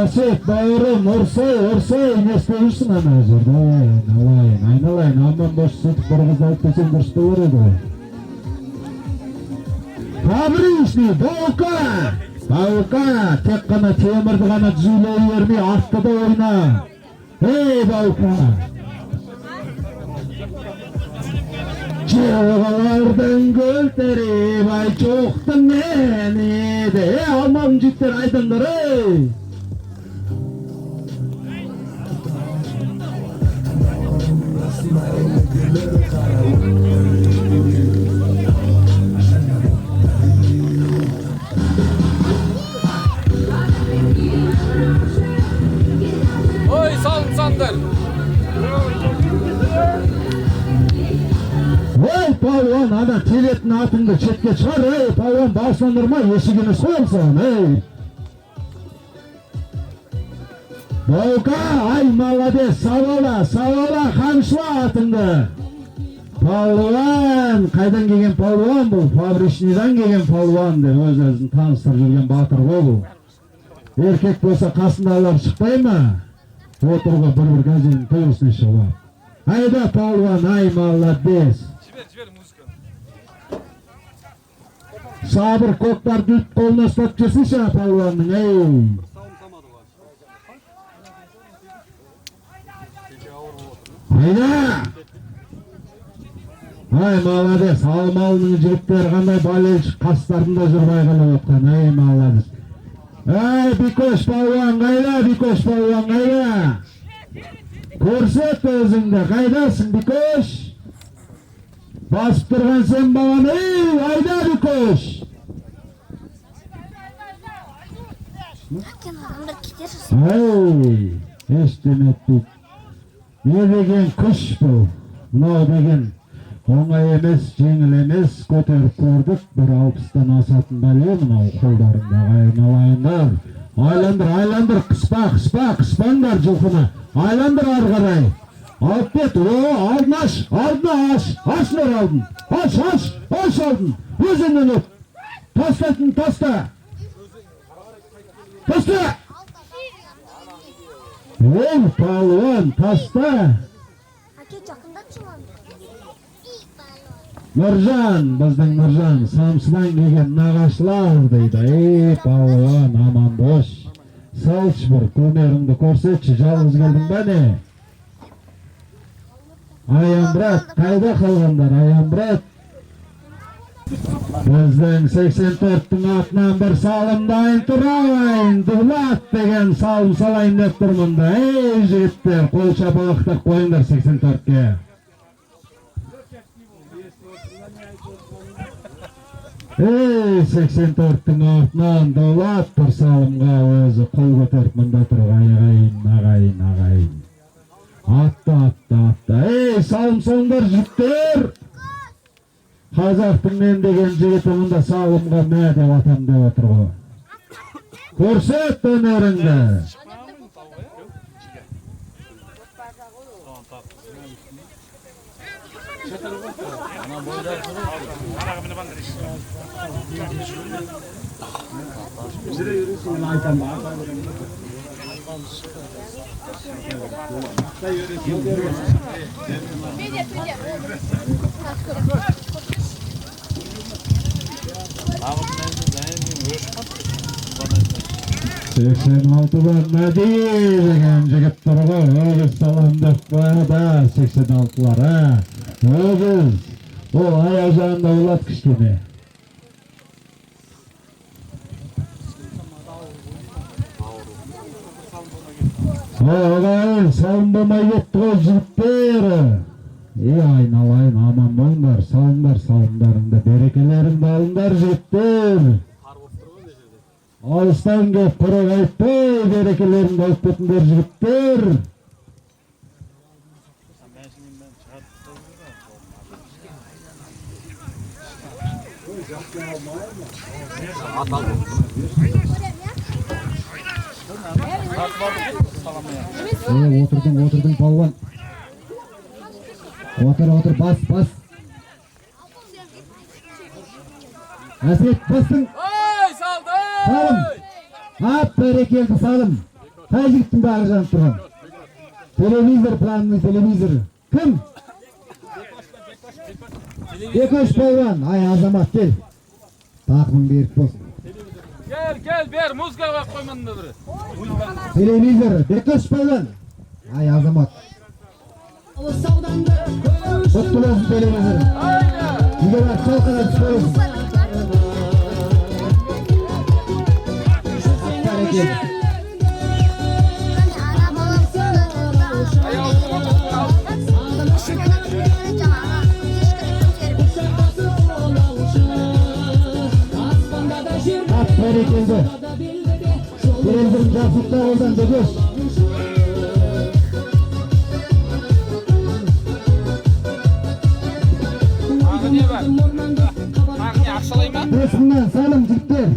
Aset, bayırım, orsay, ne istemişsin ana özür? Aynalayın, aman boş sütüp Kırgız'da ötmesen dürüst olur edi. Kabri işini, Bauka, tek kana temirdi gana düzüleyi vermey, artta da oyna. Hey Bauka! Çığlardan gölteri, vay çoktun meni de, almam cüktер aydınlar ey! Oy salın sandal. Ey palvan, ana teletin atındı çetke çıkar, ey palvan başlandırma, eşigini soğulsan, ey! Bauka, ay malades, savala, kamşıla atındı! Palvan, kaydan kelgen palvan bu, Fabrişni'den kelgen palvan de, öz-özün tanыстырып жүрген батыр ғой bu. Erkek bolsa kasındalar çıkpay mı? Oturga bir gazinin toyusuna çıkar. Ayda palvan, ay malades! Жібер музыка. Sabır koklar düt koluna ıslap kesin palvanın, ey! Ayda! Ay malades, almalının jigitler kanday balelçik kaslarında jurбай kalып atkan, ey malades! Ey Bikoş palvan kayda, Bikoş palvan kayda! Көрсет özüңді, kaydasın Bikoş? Basıp durgan sen balam, ey ayda Bikoş! Ey, eşdemettik. Ne degen kuş bu? Mına degen oңай emес, жеңіл emес, көтеріп көрдік. Bir 60'tan asатын бәле мынау қолдарында айналайындар. Aylandır, kıspаңдар жылқыны. Aylandır арғарай. Алып кет, алдын алдына ашынар алдын. Аш алдын. Өзінен өт. Тастайтын таста. Ey palvan, taста. Nurjan, bizning Nurjan, Samsundan kelgan nағашылар deydi. Ey palvan, aman boş. Salch bir ko'meringni ko'rsatchi, yolg'iz kelding bani. Ayam brat, qayda qolganlar, ayam brat? Bizning 84'ning atынан bir salımdayın turayın, Duvlat degen salım salayın dep turmunda. Ey jigitler, qo'l chapaloqtaq qo'yinglar 84'ga. Ey 84'ning atынан Duvlat bir salımga o'zi qo'l ko'tarib munda turgan, ag'ayin. Atla. Ey salım so'nglar jigitler. Қазақтың мен деген жігітімінде салымға мә деп атам деп отыр ғой. Көрсет өнеріңді. Seksen altıdan Мәди деген жігіт тұр ғой, өгіз саламдық қояда 86'lara. Өгіз, ол аяжанында олат кішкене. Ағайын, салынбамай кетті ғой жігіттер. Айналайын, аман болыңдар, салыңдар салымдарыңды, берекелеріңді алыңдар жігіттер. Алыстан кеп қырық айтпай, берекелеріңді алып кетіңдер жігіттер. Отырдың палуан. Отыр, бас. Әсет, бастың. Ой, Салым. Ап, бәрекелді салым. Қай жігіттің бағы жанып тұрған? Телевизор, планный телевизор. Кім? Бекош палуан. Ай, Азамат, кел. Тақымың берік болсын. Gel, ber, muzga bak koymanda biri. Televizor, Bekaş paylan. Ay Azamat. Kutlu olsun televizor. Bir de bak çalkana çıkıyorsun. Berekelde. Televizorun capsıklar oradan Bekaş. Resminden salım jigitler.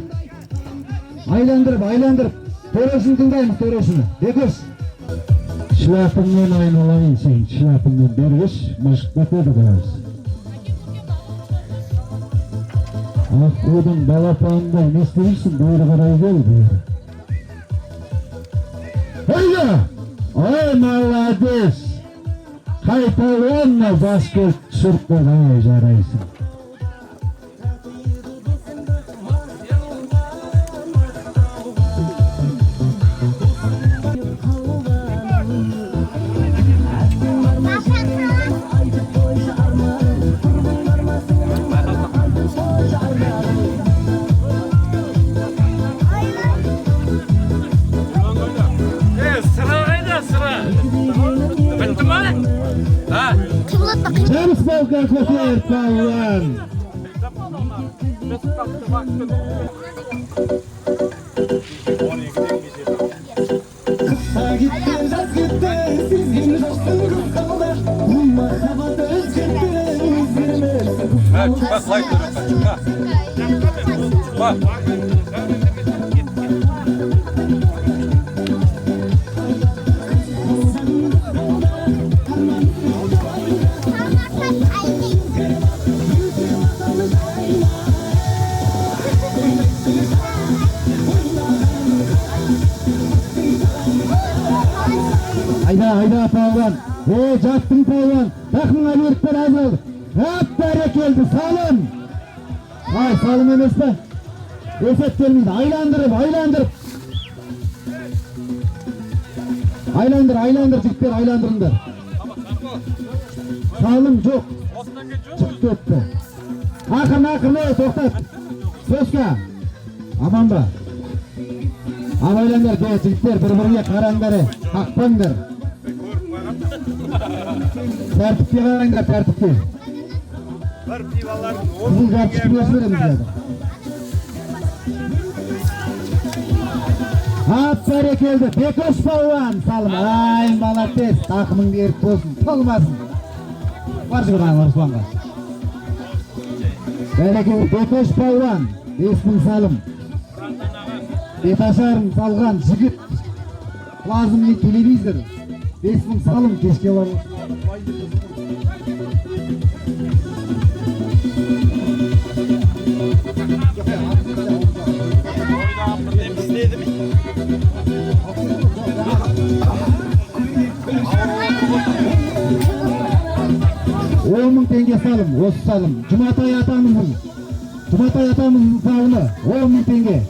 Aylandırıp. Töresini tыңдаймыз, töresini. Bekaş. Şilapыңмен айналайын сен, şilapыңмен бергеш, мышық кетеді көз. Аққудың балапанында не істейсің, бері қарай кел, бері. Ойда! Ой, молодец! Қай палуанна бас келіп түсіріп қойған, жарайсың. James Bolkan koşuyor pavlan. Bak, bak. Hayda pavlan. Jaktın pavlan. Takımına birlikler az oldu. Hep berekeldi salım. Ay salım emes mi? Esat gelmeydi. Aylandırıp. Aylandır jigitler, aylandırınlar. Salım çok. Çıktı öptü. Akın toxtat. Sözka. Aman ba. Avaylanlar be jigitler, bir-biriga qaranglar, qaqpanglar. Tertipke qaranglar, tertipke. Sizin kartışık veririz zaten. Hap berekeldi. Bekaş pavlan salım. Ay malates. Takımın berip bolsun. Tolmasın. Var jigran Ruslanga. Berekeldi. Bekaş pavlan. 5000 salım. Betaşarın salgan jigit. Lazımlı televizor. 5000 salım keşke var. $10.000 salım, осы salım. Jumatay atamızın salımı $10.000.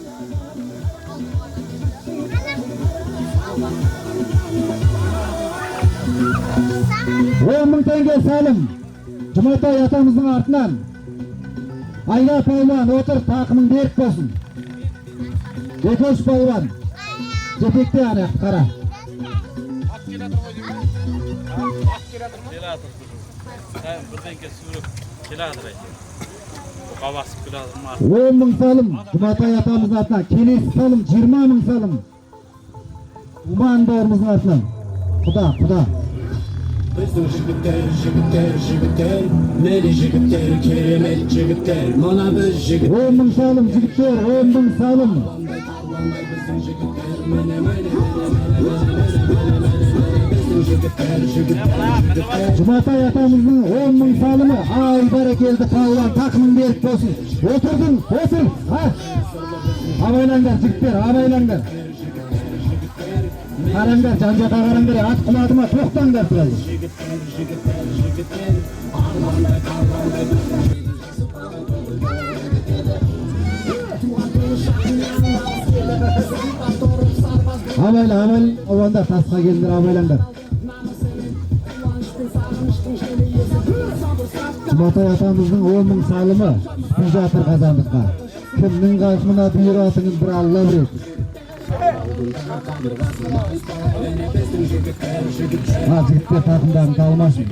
$10.000 salım. Jumatay atamızın артынан. Ayla paylan otur, takımın berip bolsun. Bekaş paylan. Jepekte ana qara. 10 мың салым Жұматай атамыздың атынан, келесі салым 20 мың салым Уман бауырымыздың атынан. Құда. Біздің жігіттер, нәлі жігіттер, керемет жігіттер, мына біз жігіттер. 10 мың салым жігіттер, 10 мың салым. Біздің жігіттер, Жұматай атамыздың 10 мың салымы. Ай, бәрекелді палуан, тақымың берік болсын. Отыр. Абайлаңдар жігіттер, абайлаңдар. Қараңдар, жан-жаққа қараңдар, ат құлады ма, тоқтаңдар тұрады. Абайла, ауандар, тасқа келдіңдер, абайлаңдар. Жұматай атамыздың 10 мың салымы түспей жатыр қазандыққа. Кімнің қасымына бұйыратынын бір Алла біледі. Жігіттер тақымдарын талмасын.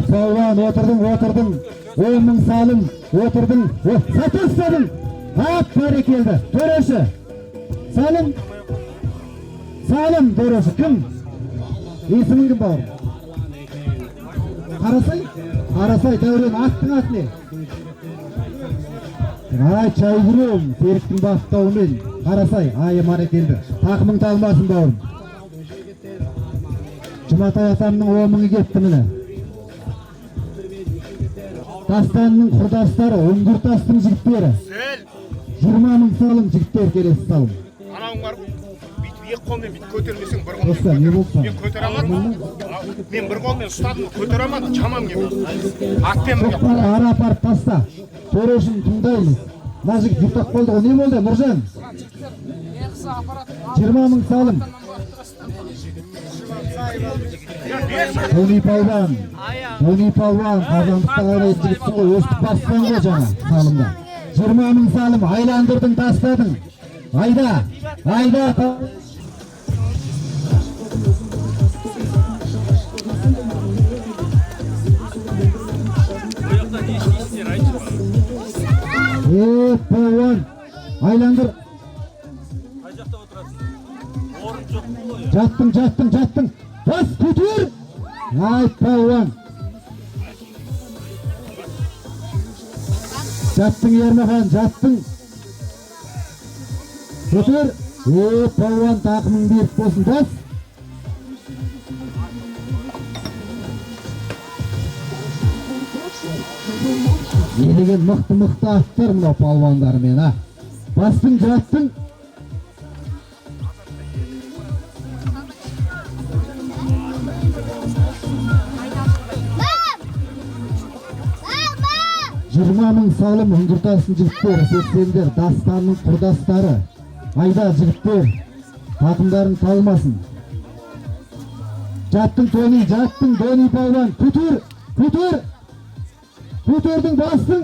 Палуан, отырдың. 10 мың салым, отырдың. Сатастадың. Ап, бәрекелді. Төреші. Салым, төреші. Кім? Есімің кім бауыр? Қарасай, Дәурен, аттың аты не? Ай, Чайгүрем, Серіктің бақыттауымен. Қарасай, айы марекелді. Тақымың талмасын бауырым. Жұматай атамның 10 мыңы кетті міне. Тастанның құрдастары, Үңгіртастың жігіттері. 20 мың салым жігіттер келесі салым. Анауың бар, екі қолмен бүйтіп көтермесең бір қолмен мен көтер алмадым. Мен бір қолмен ұстадым, көтер алмадым, жамам кемеді. Атпен бір. Ара апарып таста. Төрешін тыңдаймыз. Мына жігіт жұқтақ болды ғой, не болды, Нұржан? 20 мың салым. Тони Палван, қазандықта қарайды жігітсің ғой, өстіп бастан ғой жаңа салымда. 20 мың салым, айландырдың, тастадың. Айда. Палван, айландыр. Жаттың. Бас көтер! Ай, палуан! Жаттың, Ермахан, жаттың! Көтер! Палуан, тақымың берік болсын, бас! Елеген мықты аттар мынау палуандарымен, а! Бастың, жаттың! Мың салым Үңгіртастың жігіттері, сексендер, Дастанның құрдастары. Айда жігіттер, тақымдарын талмасын. Жаттың Дони Палуан, көтердің, бастың.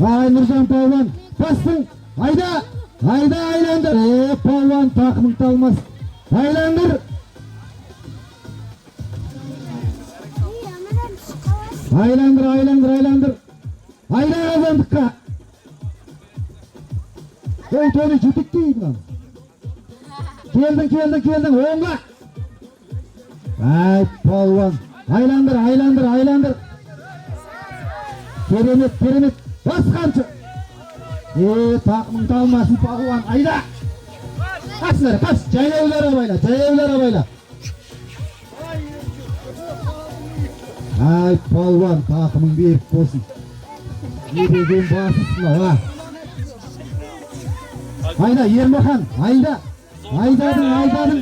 Ай, Нұржан Палуан, бастың. Айда, айландар. Палуан, тақымың талмасын. Айландар. Айландар. Айда қазандыққа. Ой, Тони, жүтік дейді мұнан. Келдің, оңға. Ай, палуан. Айландар. Керемет. Бас қамшы. Тақымың талмасын, палуан. Айда. Қас. Жаяулар абайла. Ай, палуан, тақымың берік болсын. Ереген басысына, ва. Айда, Ермахан, айдадың.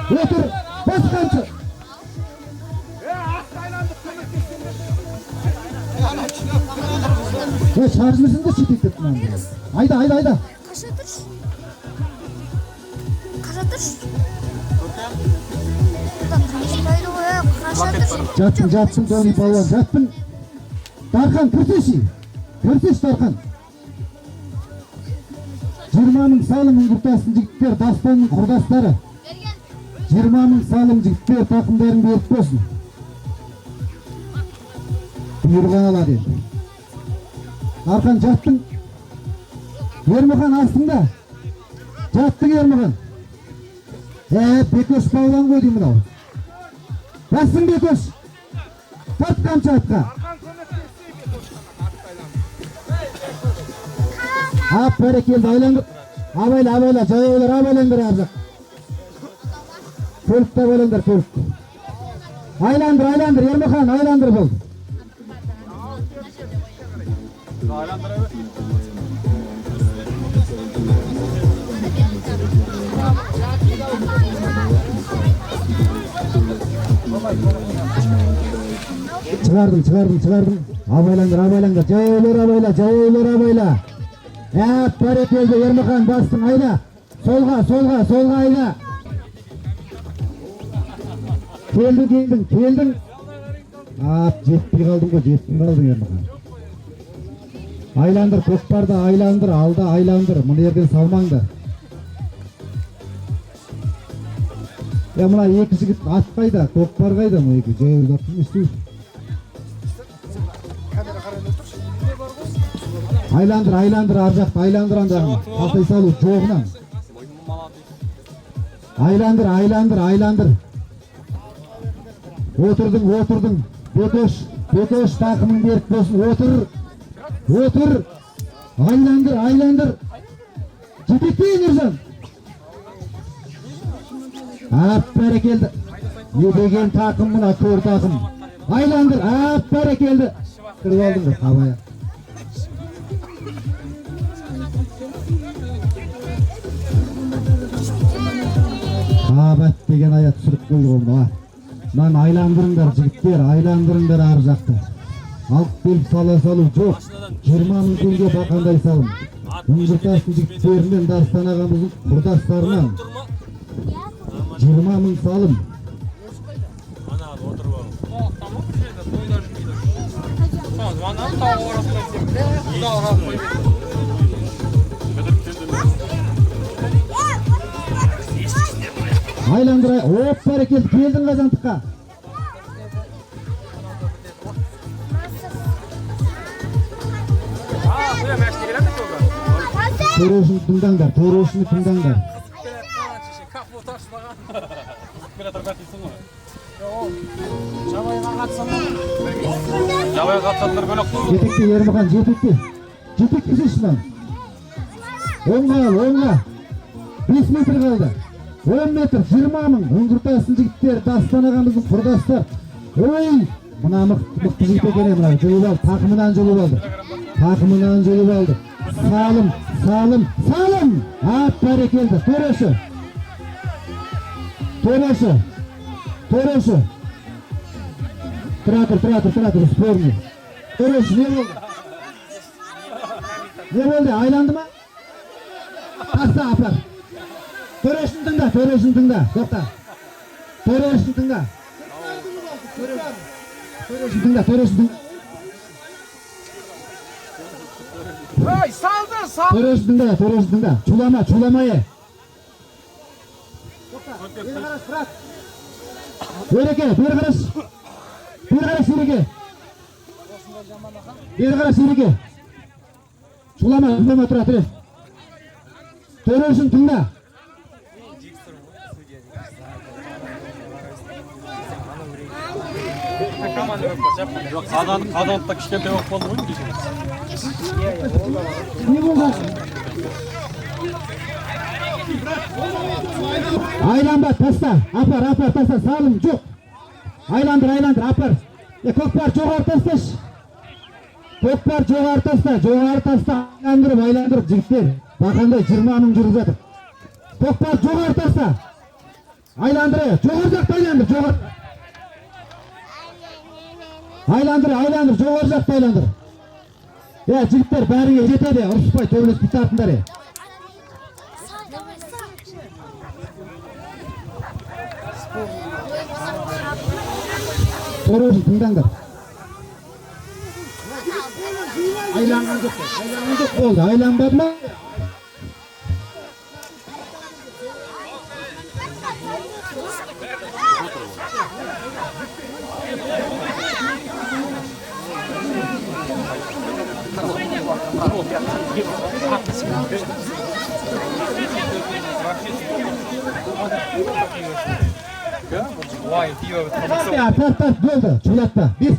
Отыр, бас қамшы. Ой, шаржмырсың да жетектеп мынаны. Айда. Қаша тұрш. Қашпайды ғой, қаша тұрш. Жаттың, Тони Палуан, жаттың. Дархан, кірсеші. Дархан. 20 мың салым ұңғыртасын жігіттер, Дастанның құрдастары. 20 мың салым жігіттер, тақымдарын беріп болсын. Бұйырған алады. Дархан, жаттың. Ермұхан астыңда. Жаттың Ермұхан. Бекөш Павлан ғой деймін ау. Басың Бекөш. Тарт қамшы атқа. Ап, бәрекелді, айлаңдар. Абайла, жаяулар, абайлаңдар арзақ. Көлікті абайлаңдар, көлік. Айландар, Ермұхан, айландар болды. Шығардым. Абайлаңдар, жаяулар абайла. Бәрекелді, Ермұхан, бастың, айда. Солға, айда. Келдің. Жетпей қалдың Ермұхан. Айландар, көкпарды, алда, мұны ерден салмаңдар. Мұна екі жігіт ат қайда, көкпар қайда, мұна екі жаяулар аттың Айландар, аржақты, андағын, қалтай салу, жоғынан. Айландар. Отырдың. Бекөш тақымын беріп болсын, отыр. Айландар. Жетекпейін Ержан. Бәрекелді. Не деген тақым мұна, көр тақым. Айландар, бәрекелді. Кіріп алдың ғой, қабая. Қабат деген аят түсіріп қойды ғой. Мынаны айландырыңдар жігіттер, ар жақты. Алып келіп салу жоқ. 20 мың теңге бақандай салым. Ұңғыртасын жігіттерінен, Дастан ағамыздың құрдастарынан 20 мың салым. Айландыр, бәрекелді, келдің Қазандыққа. Төрешіні тыңдаңдар. Жетекте Ермұхан, жетекте шынан. Оңға. 5 метр қалды. 10 метр, 20 мың. Ұңғыртасын жігіттер, Дастан ағамыздың құрдастар. Ой, мұна мықты жігіт екен, мұна жылып алды. Тақымынан жылып алды. Салым. Бәрекелді. Төреші. Тұратыр, спорный. Төреші, не болды? Айланды ма? Таста, апар. Төрешін тыңда, тоқта. Төрешін тыңда. Төрешін тыңда. Чуламайы. Бері қарас Ереке. Чулама, тұра. Төрешін тыңда. Қадантта кішкентай болып қалды ғой дейсің. Не болды? Айланба, таста. Апар, таста. Салым жоқ. Айланdır, апар. Көкпар жоғары тасташ. Айландырып, жігіттер. Бақандай 20 мың жүріп жатыр. Көкпар жоғары таста. Айландыр, жоғары жақты айландыр, жоғары. Айландыр, жоғары жақты айландыр. жігіттер бәріңе жетеді, ұрыспай төбелесіп тартыңдар. Көріп тыңдаңдар. Айланған жоқ болды, айланбады ма? Тарт, болды, чулатпа, бес.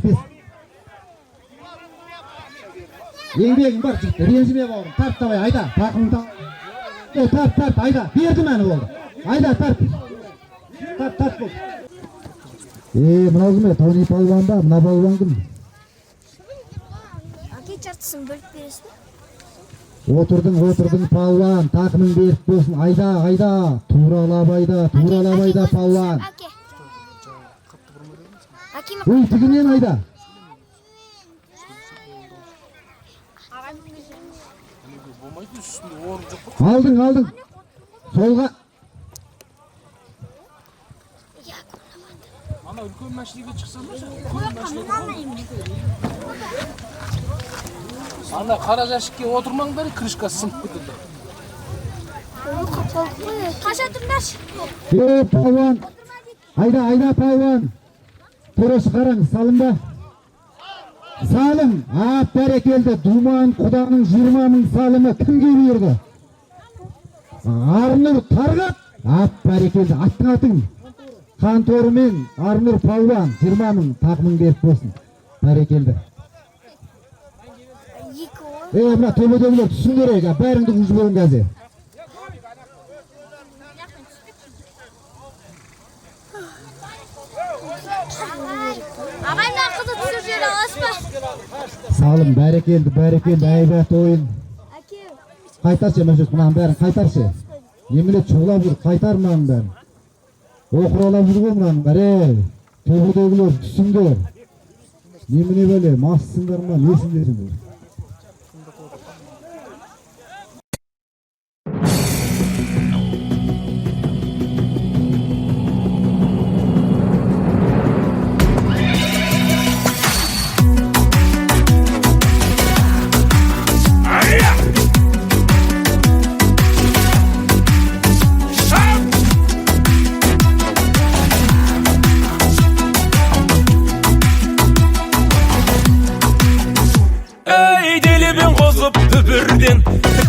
Еңбегің бар жігіттер, ренжіме бауырым, тарт давай, айда, тақымды тарт, айда, бердім әні болды. Айда, тарт болды. Мынау кім, Тони палуан ба, мына палуан кім? Әке жартысын бөліп бересің? Отырдың палуан, тақымың беріп болсын, айда, туралап айда палуан. Ой, тігінен айда. Алдың, солға. Ана үлкен машинеге шықсам ба? Ана қара жәшікке отырмаңдар, крышкасы сынып кетеді. Қаша тұрмаш? Палуан, айда палуан. Төресі қараңыз, салым ба? Салым, бәрекелді, Думан құданың 20 мың салымы кімге берді? Арнұр Тарғат, бәрекелді, аттың. Қанторы мен Арнұр палуан 20 мың тақымың беріп болсын. Бәрекелді. Мына төбедегілер түсін керек, бәріңді ұжы болың қазір. Ағайна қызы түсір жері аласпа. Салым, бәрекелді, әйбәт ойын. Қайтаршы, мәшет, мұнан бәрін қайтаршы. Еміле чулап жүр, қайтармағын бәрін. Оқыралап жүр ғой мұнан бәрі. Төбедегілер түсіңдер. Еміне бәле, массыңдар ма, несіңдеріңдер.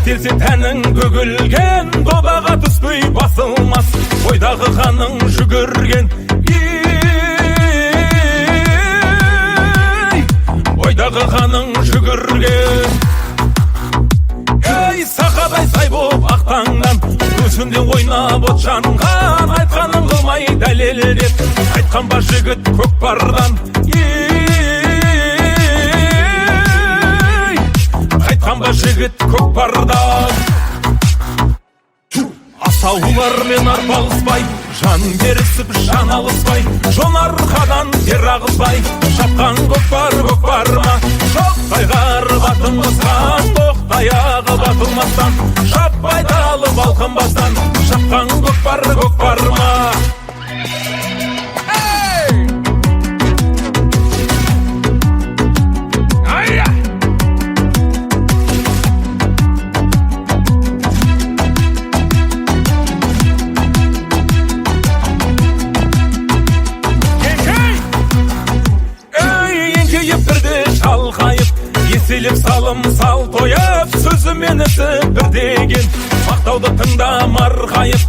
Тіктелсе тәнің бөгілген, добаға түспей басылмас, ойдағы қаның жүгірген. Ойдағы қаның жүгірген. Сақадай сай боп ақтаңнан, өзінде ойнап от жанған, айтқанын қылмай дәлелдеп, айтқан ба жігіт көкпардан. Қанба жігіт көкпардан. Асаулармен арпалыспай, жан берісіп жан алыспай, жон арқадан тер ағызбай, шапқан көкпар ма? Жоқ тайғарып атылмастан, тоқтай ағып атылмастан, шаппай талып алқынбастан, шапқан көкпар ма? Еселеп салым сал тойып, сөзімен ісі бір деген, мақтауды тыңдамар қайып.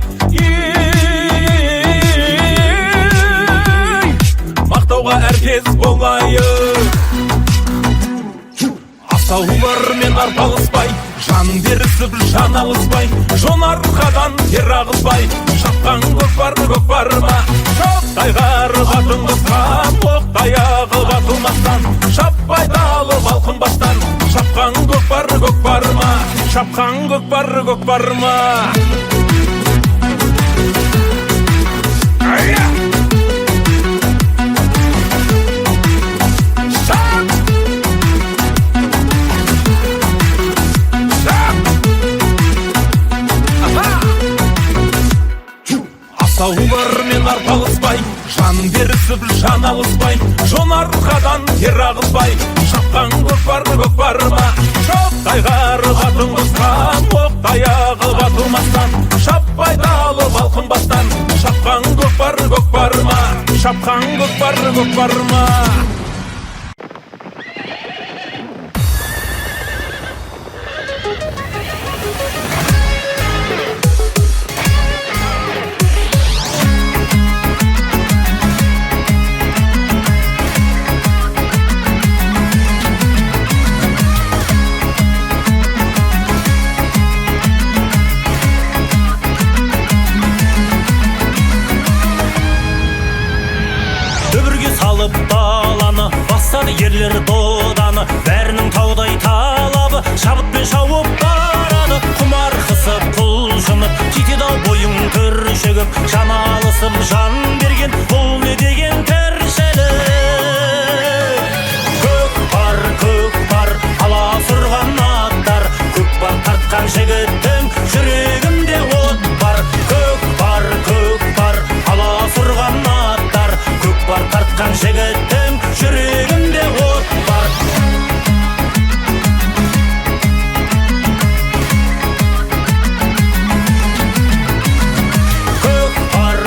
Мақтауға әркез болайық. Асаулармен арпалыспай, жан берісіп жан алыспай, жон арқадан тер ағызбай, шапқан көкпар ма? Жоқ тайғарып атылмастан, оқтай ағып атылмастан, шаппай талып алқынбастан, шапқан көкпар ма? Шапқан көкпар ма? сүйініп жан алыспай, жонарқадан ер ағызбай, шапқан көкпар ма, шоқтай қарып атын қосқан, оқ таяғы батылмастан, шаппай далып алқынбастан, шапқан көкпар ма, шапқан көкпар ма. Даланы бастады ерлер доданы, бәрінің таудай талабы шабытпен шауып барады. Құмар қысып құлшынып кетеді-ау бойың түршігіп, жан алысып жан берген бұл не деген тіршілік. Көкпар аласұрған аттар, көкпар тартқан жігіттің жүрегінде от бар. Көкпар аласұрған аттар, көкпар тартқан жігіттің жүрегінде от бар. Көкпар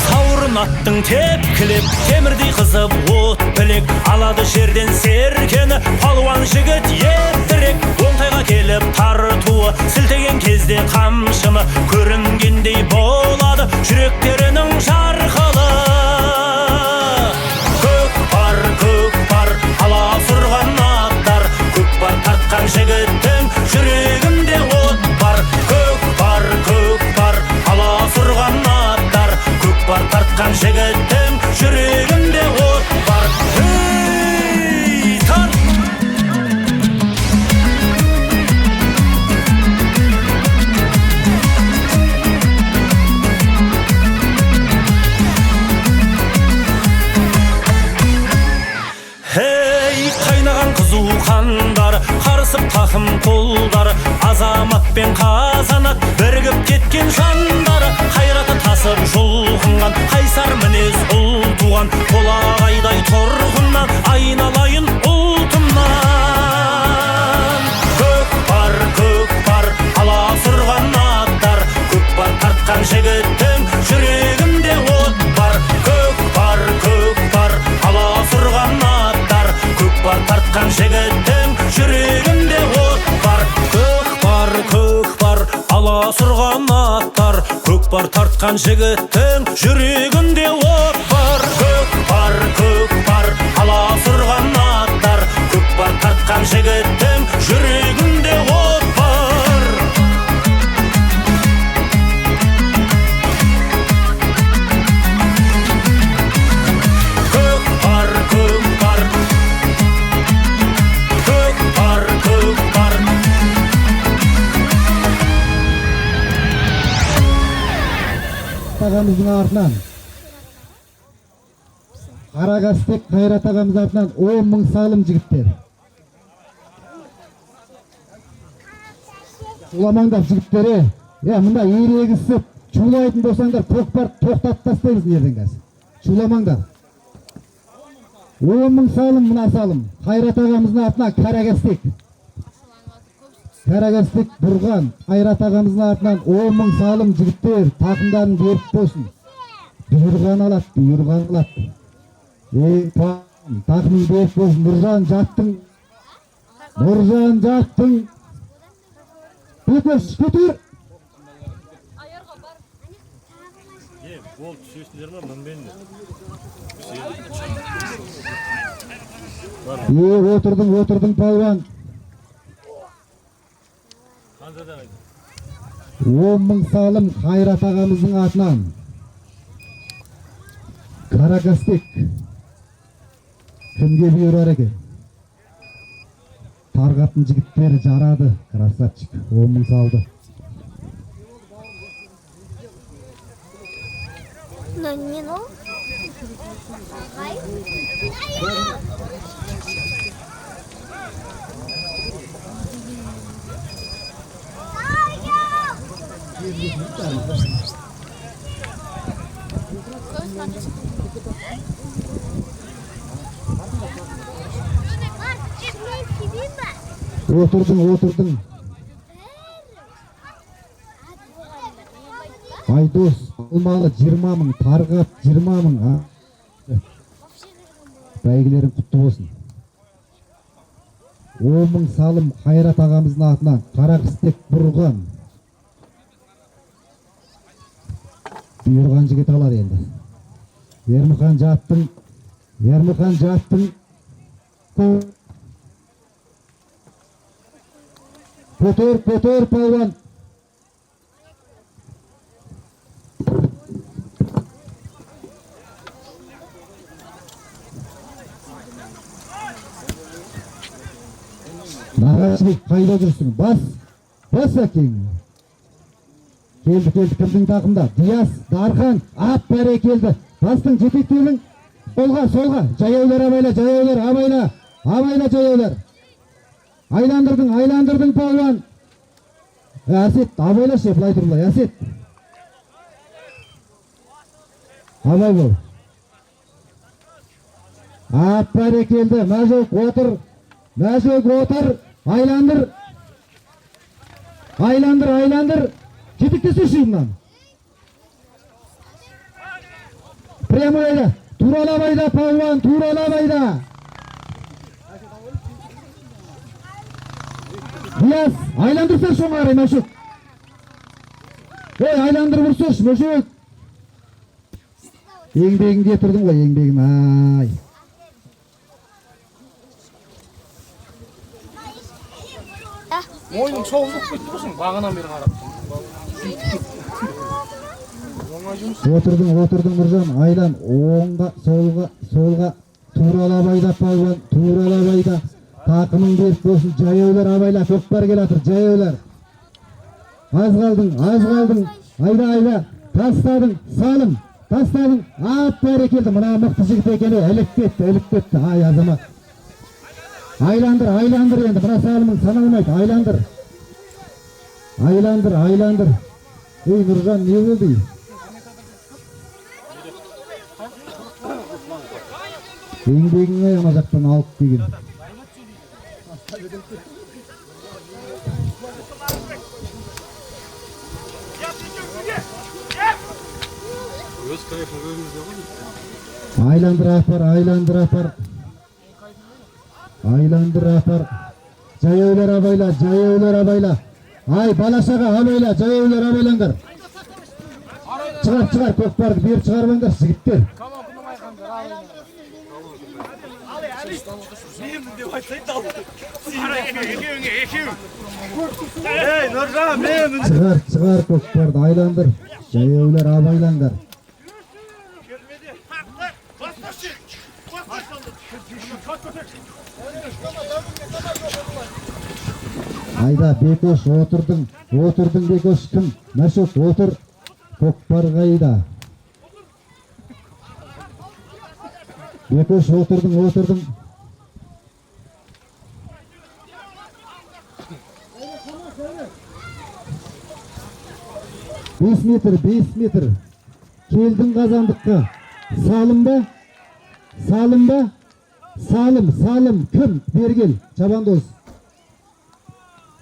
сауырын аттың тепкілеп, темірдей қызып от білек, алады жерден серкені палуан жігіт ертерек. Оңтайға келіп тартуы, сілтеген кезде қамшыны көрінгендей болады жүректерінің жарқылы. Көкпар аласұрған аттар, көкпар тартқан жігіттің жүрегінде от бар. Көкпар аласұрған аттар, көкпар тартқан жігіттің жүрегінде от бар. Қайнаған қызу қандар, қарысып тақым қолдары, азамат пен қазанат бірігіп кеткен жандары, қайраты тасып жұлқынған, қайсар мінез ұл туған, толағайдай тұрғыннан айналайын ұлтымнан. Көкпар аласұрған аттар, көкпар тартқан жігіттің жүрегінде от бар. Көкпар аласұрған аттар, көкпар тартқан жігіттің жүрегінде от бар. Көкпар аласұрған аттар, көкпар тартқан жігіттің жүрегінде от бар. Көкпар аласұрған аттар, көкпар тартқан жігіттің жүрегінде от бар. Ағамыздың артынан, Қарағастек Қайрат ағамыз артынан 10 мың салым жігіттер. Шуламаңдар жігіттері, мұнда ерегісіп, шулайтын болсаңдар, көкпар тоқтап тастаймыз ерден қазір. Шуламаңдар. 10 мың салым, мына салым. Қайрат ағамыздың артынан Қарағастек Бұрған, Қайрат ағамыздың артынан 10 мың салым жігіттер, тақымдарын беріп болсын. Бұйырған алады. Тақымын беріп болсын. Нұржан жаттың. Көтір. Ол түсесіндер ма, мінбенді? Отырдың палуан. 10 мың салым Қайрат ағамыздың атынан. Қарағастек. Кімге бұйырар екен? Тарғаттың жігіттері жарады. Красавчик. 10 мың салды. Не, ну? Oturdun. Айдос, алмалы 20 мың, тарғап 20 мың. Бәйгілерің құтты болсын. 10 мың салым Қайрат ағамыздың атынан Қарақыстек бұрған. Бұйырған жігіт алар енді. Ермұхан жаттың. Көтер палуан. Нағашыбек қайда жүрсің? Бас әкең. Келді, кімдің тақымда? Диас, Дархан, ап бәрі келді. Бастың жетектеуің. Солға. Жаяулар абайла жаяулар. Айландырдың палуан. Әсет, абайла шеп, былай тұрмай, Әсет. Абай бол. Ап бәрі келді. Мәжік отыр. Айландыр. Жетіктесі шыңнан. Прямойда. Туралабайда, палуан, туралабайда. Диас, айландырсаң соңға қарай, Мәшік. Айландыр бұрсыш, Мәшік. Еңбегіңде тұрдың ғой, еңбегім, ай. Мойның соғылып кетті болсын, бағынан бері қарап. Отырдың Нұржан, айлан, оңға, солға, туралабайда палуан, туралабайда. Тақымың беріп болсын, жаяулар абайла, көкпар келатыр, жаяулар. Аз қалдың, айда, тастадың, салым, ат бәрі келді, мұна мұқты жігіт екені, іліп кетті, ай азамат. Айландыр енді, мұна салымың саналмайды, айландыр. Ей, Нұржан, не болды? Еңбегіңе ана жақтан алып деген. Айландыр апар. Жаяулар абайла. Ай, балашаға абайла, жаяулар абайлаңдар. Шығар, көкпарды беріп шығарбаңдар, жігіттер. Шығар көкпарды, айландыр. Жаяулар абайлаңдар. Айда, Бекош, отырдың Бекош, кім? Мәшік, отыр. Көкпар қайда. Бекош, отырдың. 5 метр. Келдің қазандыққа. Салым. Кім? Бергел. Чабандоз.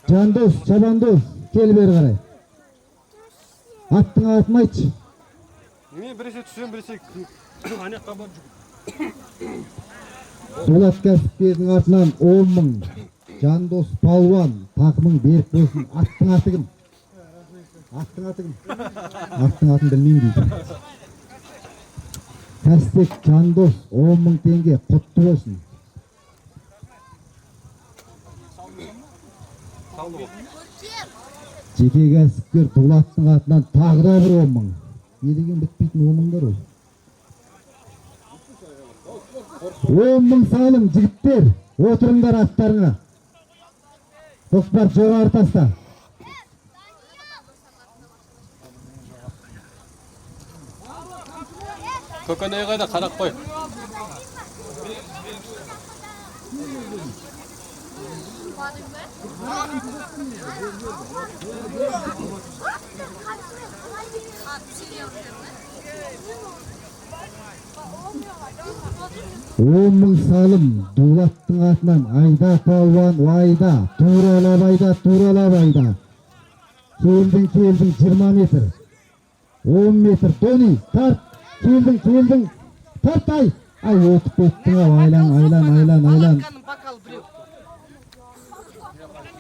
Чабандоз. Кел бері қарай. Аттың атын айтшы. Мен біресе түсем, біресе анаққа барып жүр. Дулат кәсіпкердің артынан 10 мың. Жандос палуан. Тақымың беріп болсын. Аттың аты кім? Аттың атын білмеймін дейді. Кәстек Жандос 10 мың теңге құтты болсын. Жеке кәсіпкер Дулаттың атынан тағыда бір 10 мың. Не деген бітпейтін 10 мыңдар ол. 10 мың салым жігіттер. Отырыңдар аттарыңа. Көкпар жоғары таста. Көкөнай қайда, қарақ қой. 10 мың салым Дулаттың атынан айда палуан айда туралап айда келдің 20 метр 10 метр Тони тарт келдің тарт ай өтіп кеттің айлан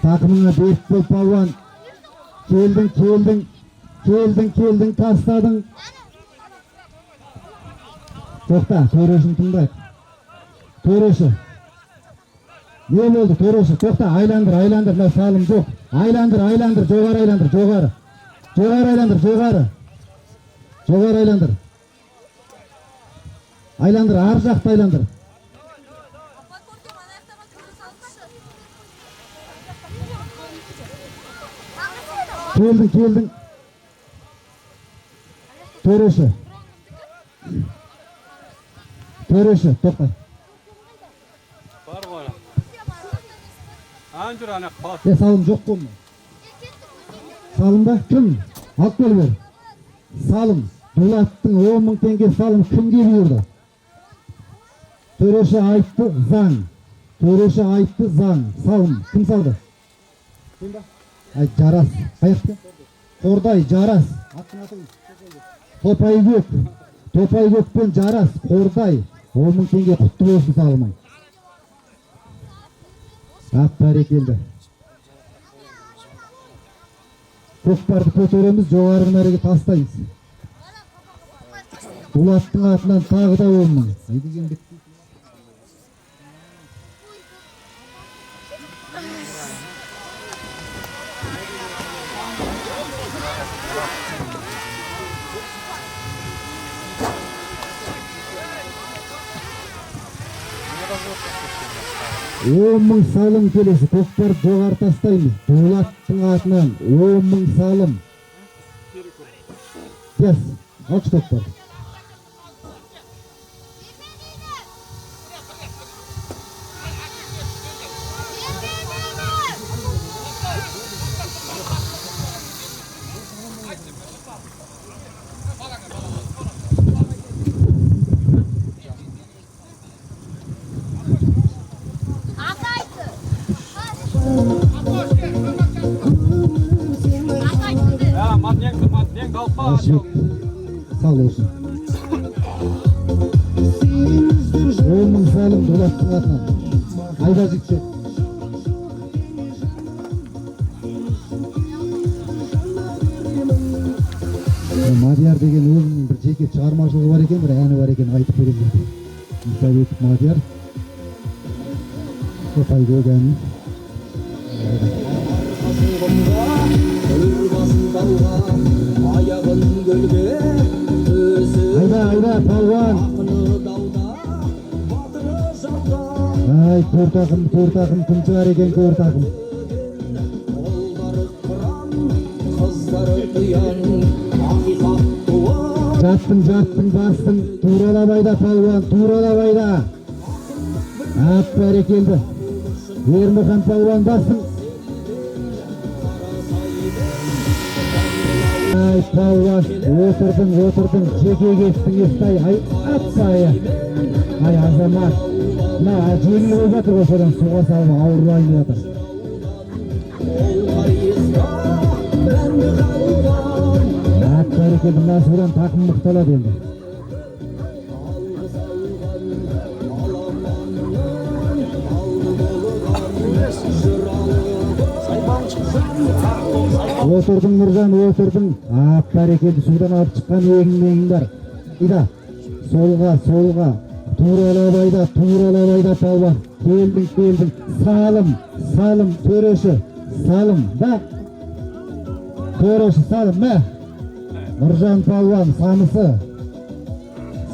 тақымыңа беріп бол палуан келдің тастадың тоқта төрешін тыңдайық төреші не болды төреші тоқта айландыр мына салым жоқ айландыр жоғары айландыр ар жақты айландыр келдің төреші тоқта Бар ғой. Анжыр ана қат. Салым жоқ қой. Салым ба? Кім? Алып кел бер. Салым. Дулаттың 10 мың теңге салым кімге бұйырды? Төреші айтты заң. Салым. Кім салды? Кім ба? Жарас. Қаяқты? Қордай, Жарас. Топайгөк пен Жарас. Қордай. 10 мың теңге құтты болсын салымың. Бәрекелді. Көкпарды көтереміз, жоғарғы мәреге тастаймыз. Дулаттың атынан тағы да 10 мың. 10 мың салым келесі, көкпарды жоғары тастаймыз. Дулаттың атынан 10 мың салым. Yes, алшы көкпарды. Sağ olsun. 10 мың салым Дулаттың атынан. Айда жігітше. Мадияр деген өзінің бір жеке шығармашылығы бар екен, бір әні бар екен, айтып беремін. Мысал етіп Мадияр. Топайгөк әнін. Айда, палуан. Ай, көр тақым, кім шығар екен көр тақым. Жаттың, бастың, туралап айда палуан, туралап айда. Бәрекелді. Ермұхан палуан бастың. Ай, палуан, отырдың, жеке кестің естай, ай, атпайы. Ай, азамат. Мына жеңіл ой жатыр ғой, содан суға салып ауыр айны жатыр. Бәрекелді, мына судан тақым мұқталады енді. Отырдың Нұржан, бәрекелді, судан алып шыққан егін бар. Ида, солға, туралап айда палуан. Келдің, салым, төреші, салым, да. Төреші, салым, мә. Нұржан палуан,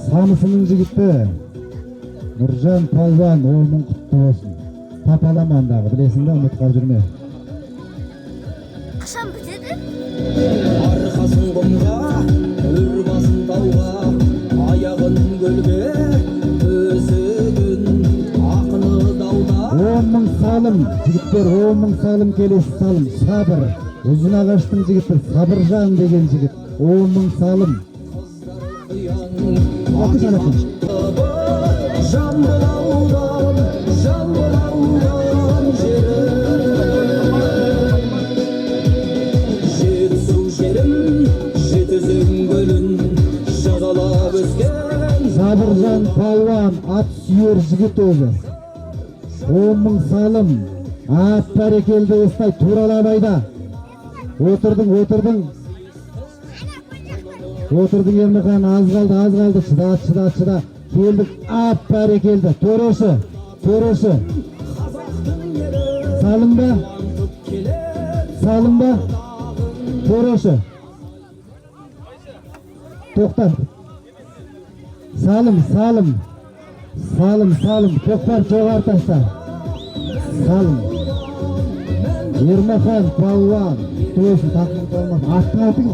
самысының жігітті. Нұржан палуан, 10 мың құтты болсын. Тапаламандағы, білесің бе, ұмытқап жүрме. Қашан бітеді? Арқасын құмға, өр басын тауға, аяғын көлге, өзігін ақыны дауда. 10 мың салым, жігіттер, 10 мың салым келесі салым. Сабыр, ұзын ағаштың жігіті, Сабыржан деген жігіт. 10 мың салым. Sabırcan Palvan at sүйер жігіт өзі. 10 мың салым. Ат бәрекелді осылай туралабайда. Отырдың. Отырдың Ермахан, аз қалды. Шыда. Келдік, ат бәрекелді. Төреші. Салым ба? Төреші. Тоқтар. Салым. Көкпар жоғары таста. Салым. Ермахан, Палуан. Төреші, тақымын қалмас. Аттың.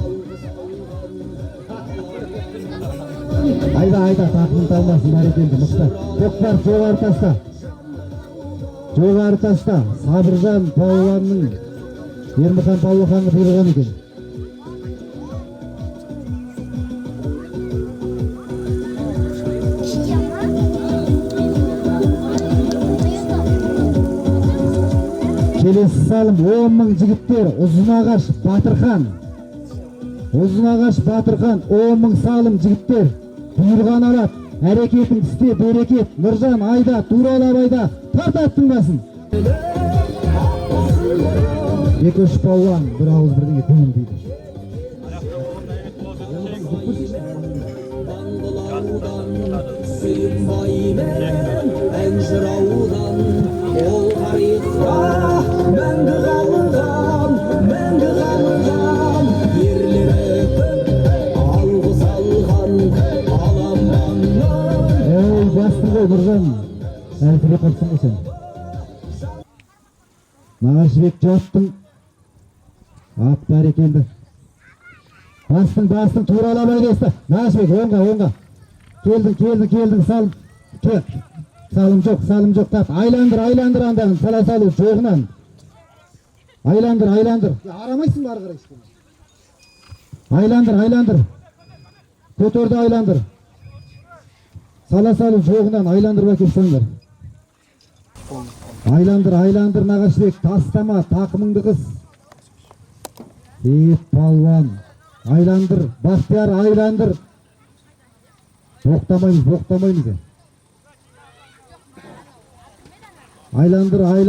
Айда, тақымын қалмасын, бәрекелді, мұқта. Көкпар жоғары таста. Сабыржан Палуанның Ермахан Палуанға бұйырған екен. Келесі салым 10 мың жігіттер. Ұзынағаш Батырхан 10 мың салым жігіттер. Бұйырған алат. Әрекетін істе, берекет. Нұржан, айда, туралап айда. Тартаттың басын. 2-3 палуан бір ауыз бірдеңе түйін дейді. Бастырғой Нұржан, әлпіле қырсын өсен. Нағашыбек жаттың. Ат бәрекелді. Бастың, туралап айдесті. Нағашыбек, оңға. Келдің, салым. Салым жоқ, тап. Айландыр андағын, сала салу жоғынан. Айландыр. Арамайсың бары қарайсың. Айландыр. Көтерді айландыр. Сала салу жоғынан айландырға келсеңдер. Айландыр, Нағашыбек, тастама, тақымыңды қыз. Палуан. Айландыр, Бақтияр, айландыр. Боқтамаймыз. Айландыр.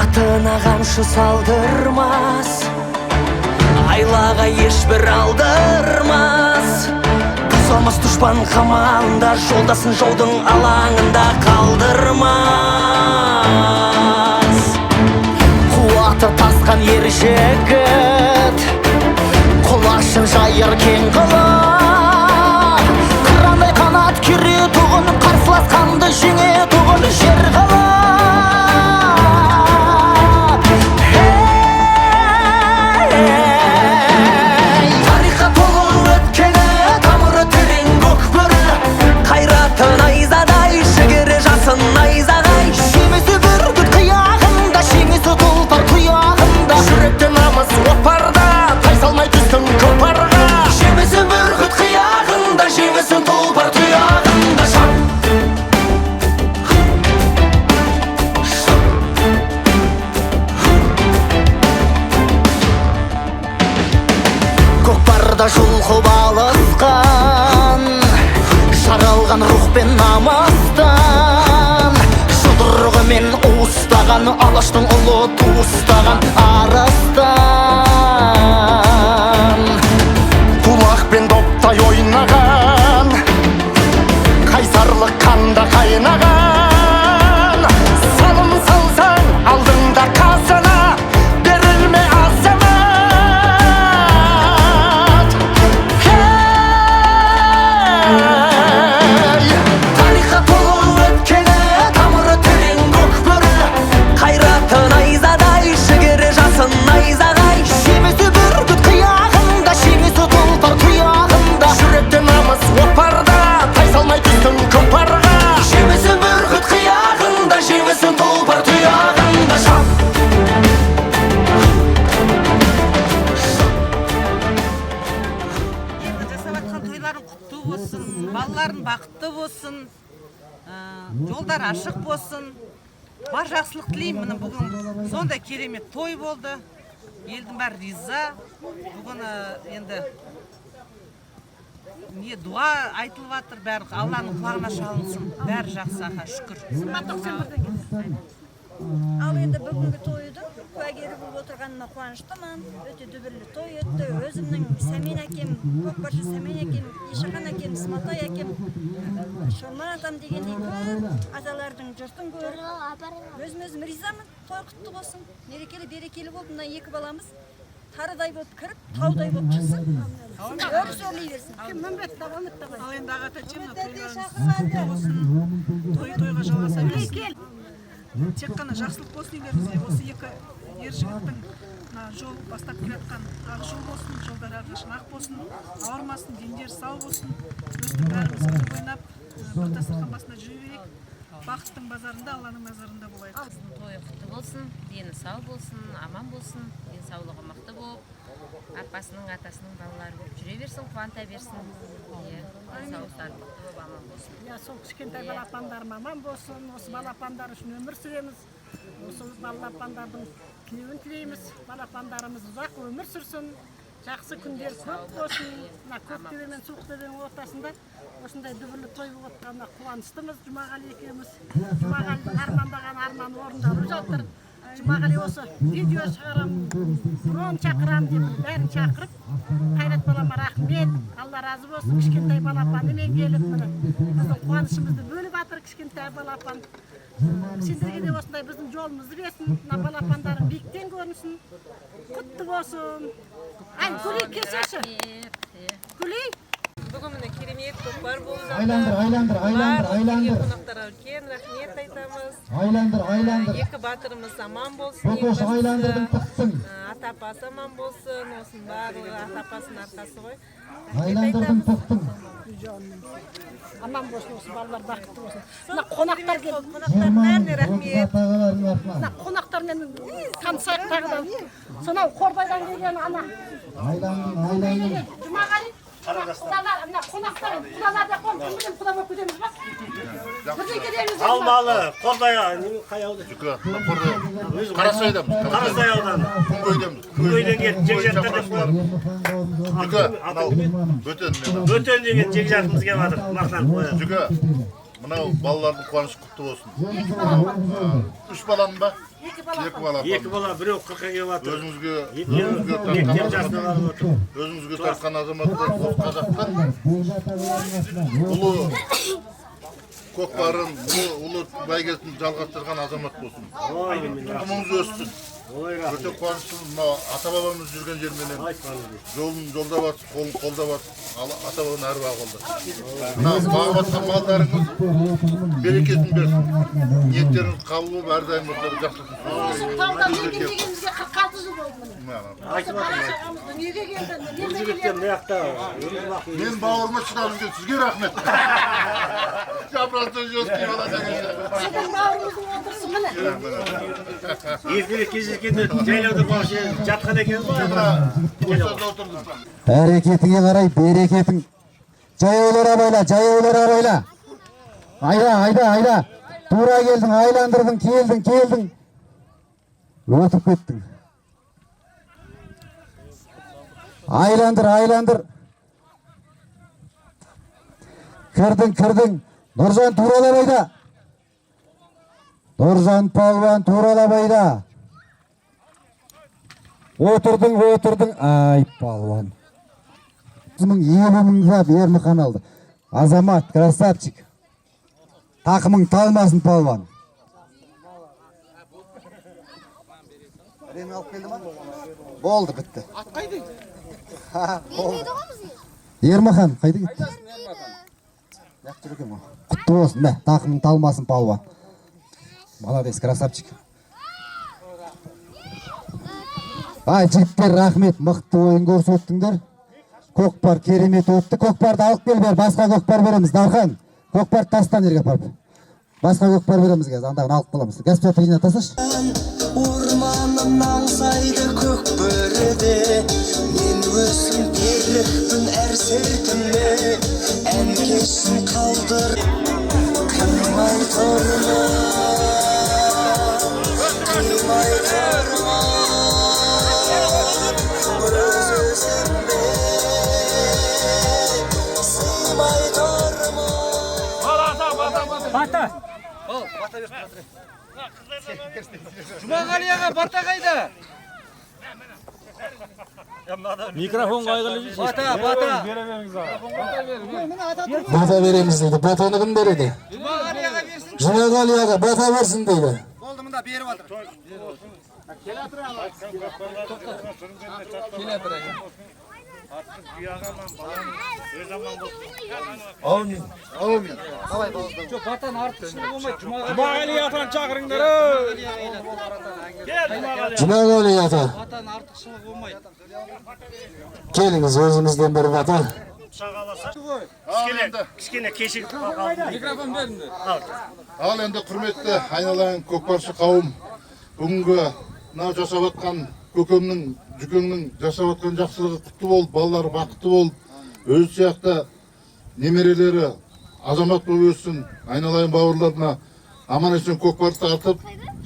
Атына қамшы салдырмас, айлаға ешбір алдырмас. Тұсамас дұшпан қамалында, жолдасын жаудың алаңында қалдырмас. Қуаты тасқан ер жігіт, құлашын жайыр кең қылып, қырандай қанат кере тұғын, қарсыласқанды жеңе тұғын жер қылып. Найзағай шемесі бүргіт қияғында, шемесі тұлпар тұяғында, жүректе намыс отпарда, тай салмай түстің көпарға. Шемесі бүргіт қияғында, шемесі тұлпар тұяғында. Көкпарда жұлқып алысқан, жаралған рух пен намыстан, жұдырығымен уыстаған, алаштың ұлы туыстаған арыстан. Тулақ пен доптай ойнаған, қайсарлық қанда қайнаған. Салым салсаң алдыңда қасына, берілме азамат. Тарихқа толы өткені, тамыры терең көкбөрі, қайраты найзадай, жігері жасын балаларын бақытты болсын, жолдар ашық болсын. Бар жақсылық тілеймін. Міне бүгін сондай керемет той болды. Елдің бәрі риза. Бүгін енді не дуа айтылып жатыр, бәрі Алланың құлағына шалынсын. Бәрі жақсы, аха, шүкір. Ал енді бүгінгі тойдың куәгері болып отырғанына қуаныштымын. Өте дүбірлі той өтті. Өзімнің Сәмен әкем, көкпаршы Сәмен әкем, Ешақан әкем, Сматай әкем, Шорман атам дегендей көп аталардың жұртын көріп, өзім ризамын. Той құтты болсын. Берекелі болып, мына екі баламыз тарыдай болып кіріп, таудай болып шықсын. Өріс өрлей берсін. Ал енді ағатачым, тойға жалғаса берсін. Тек қана жақсылық болсын үйлеріңізде. Осы екі ер жігіттің жол бастап келе жатқан ақ жол болсын, жолдар әрқашан ақ болсын, ауырмасын, дендері сау болсын. Өстіп бәріміз күліп ойнап, бір дастархан басында жүре берейік. Бақыттың базарында, Алланың назарында болайық. Тойы құтты болсын, дені сау болсын, аман болсын, денсаулығы мықты болып, апасының, атасының балалары болып жүре берсін, қуанта берсін. Денсаулықтары мықты болып, аман болсын. Сол кішкентай балапандарым аман болсын, осы балапандар үшін өмір сүреміз. Осы балапандардың тілеуін тілейміз. Балапандарымыз ұзақ өмір сүрсін. Жақсы күндер көп болсын. Көктөбе мен Суықтөбенің ортасында осындай дүбірлі той болып отқанына қуаныштымыз. Жұмағали екеуміз. Жұмағалидың армандаған арманы орындалып жатыр. Жұмағали осы видео шығарамын, дрон шақырамын деп бәрін шақырып, Қайрат балама рахмет, Алла разы болсын. Кішкентай балапанымен келіп, біздің қуанышымызды бөліп жатыр кішкентай балапан. Сендерге де осындай біздің жолымызды берсін, мына балапандарың биіктен көрінсін, құтты болсын. Ай, Гүлей келсеші. Гүлей. Бүгін міне керемет көкпар болып жатыр. Айландыр. Қонақтарға үлкен рахмет айтамыз. Айландыр. Екі батырымыз аман болсын. Айландырдың тықсын. Ата-апасы аман болсын. Осының барлығы ата-апасының арқасы ғой. Айландырдың тықтың. Аман болсын, осы балалар бақытты болсын. Мына қонақтар келді. Қонақтардың бәріне рахмет. Мына қонақтармен танысайық тағы да. Сонау Қордайдан келген ана. Айландыр. Жұмағали. Мына қонақтар, құдалар да қон, кімден құда болып кетеміз ба? Бірден кетеміз. Алмалы, Қордайға, қай ауды? Қарасайдамыз. Қарасай ауданы. Күнгөйдеміз. Күнгөйден келіп, жекжаттар деп Бөтен деген жекжатымыз келіп жатыр. Мақтан қояды. Жүке, мынау балалардың қуанышы құтты болсын. Үш балам ба? Екі бала, біреу 40-ға келіп жатыр. Өзімізге тартқан азаматтар осы қазақтан ұлы көкпарын, ұлы бәйгесін жалғастырған азамат болсын. Тұқымымыз өссін. Өте қуаныштымыз. Ата-бабамыз жүрген жерменен жолда батып, қолын қолда батып, ата-бабаның әруағы қолда. Бағып атқан малдарыңыз берекетін берсін. Ниеттеріңіз қабыл болып, әрдайым осылар жақсылықсын. Таудан келген дегенімізге 46 жыл болды міне. Неге келдің? Бұл жігіттер не жақта? Мен бауырыма шыдап жүрген сізге рахмет. Жапырақты жөскей бала деген. Сіздің бауырымыздың отырысы міне. Ертерек кездескенде жайлауда баршы жатқан екен ғой. Әрекетіңе қарай берекетің. Жаяулар абайла. Айда. Тура келдің, айландырдың, келдің. Өтіп кеттің. Айландыр. Кірдің. Нұржан туралабайда. Нұржан палуан туралабайда. Отырдың. Ай, палуан. 50 мыңға Ермұхан алды. Азамат, красавчик. Тақымың талмасын, палуан. Болды, бітті. Ермұхан, қайда кетті? Құтты болсын, тақымың талмасын, палуан. Молодец, красавчик. Ай, жігіттер, рахмет, мықты ойын көрсеттіңдер. Көкпар керемет өтті. Көкпарды алып кел бер, басқа көкпар береміз. Дархан, көкпарды тастан жерге апарып. Басқа көкпар береміз қазір, андағын алып қаламыз. Госпиталь тренер тасаш. Орманын аңсайды көк бөріде, мен өсім ерлікпін әр сертімде. Sen kesin kaldır Kıymay torma Kıymay torma Özümde Sığmay torma Bata. Cumagaliyaga bata kayda. Mikrofon kaygılı. Bata. Bata veremiz dedi. Batanı kim veredi? Cumagaliyaga versin. Cumagaliyaga bata versin dedi. Oldu mu da beri batır. Amin. Çok batan artışını olmay. Cumagaliyaga çağırınlar. Cumagaliyaga. Batan artışını olmay. Keliniz özünüzden bir bata. Kişkene keşik Mikrofon verin. Al endi құрметті айналайын көкпаршы қауым. Бүгінгі мынау жасап атқан көкемнің, жүкеңнің жасап атқан жақсылығы құтты болып, балалары бақытты болып, өзі сияқты немерелері азамат болып өссін. Айналайын бауырларына аман есен көкпарды тартып,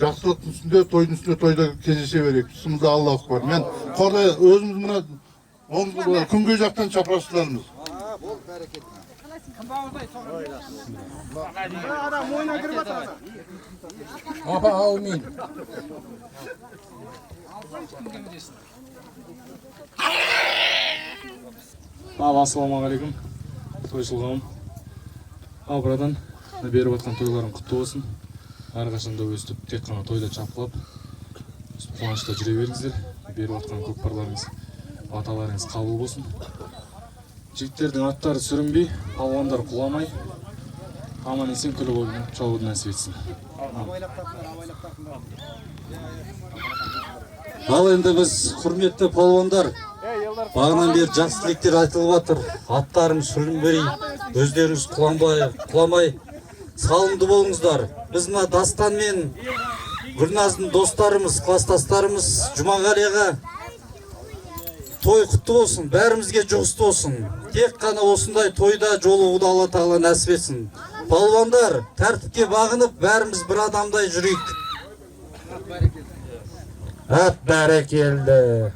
жақсылықтың үстінде, тойдың үстінде тойда кездесе берейік. Bismillah, Аллаху акбар. Мен қорда өзіміз мына күнге жақтан чапырашылармыз. Apa amin. Ассалаумағалейкум. Тойшыл қауым. Абырадан беріп атқан тойларың құтты болсын. Әрқашанда өстіп тек қана тойда чапқылап, қуанышта жүре беріңіздер. Беріп атқан көкпарларыңыз, баталарыңыз қабыл болсын. Жігіттердің аттары сүрінбей, палуандар құламай, аман есен күліп ойнап шығуды нәсіп етсін. Ал енді біз құрметті палуандар, бағынан бері жақсы тілектер айтылып жатыр. Аттарыңыз сүрінбей, өздеріңіз құламай, салымды болыңыздар. Біз мына Дастан мен Гүлназдың достарымыз, кластастарымыз Жұмағалиға той құтты болсын, бәрімізге жұғысты болсын. Тек қана осындай тойда жолығуды Алла Тағала нәсіп етсін. Палуандар, тәртіпке бағынып, бәріміз бір адамдай жүрейік. Бәрекелді.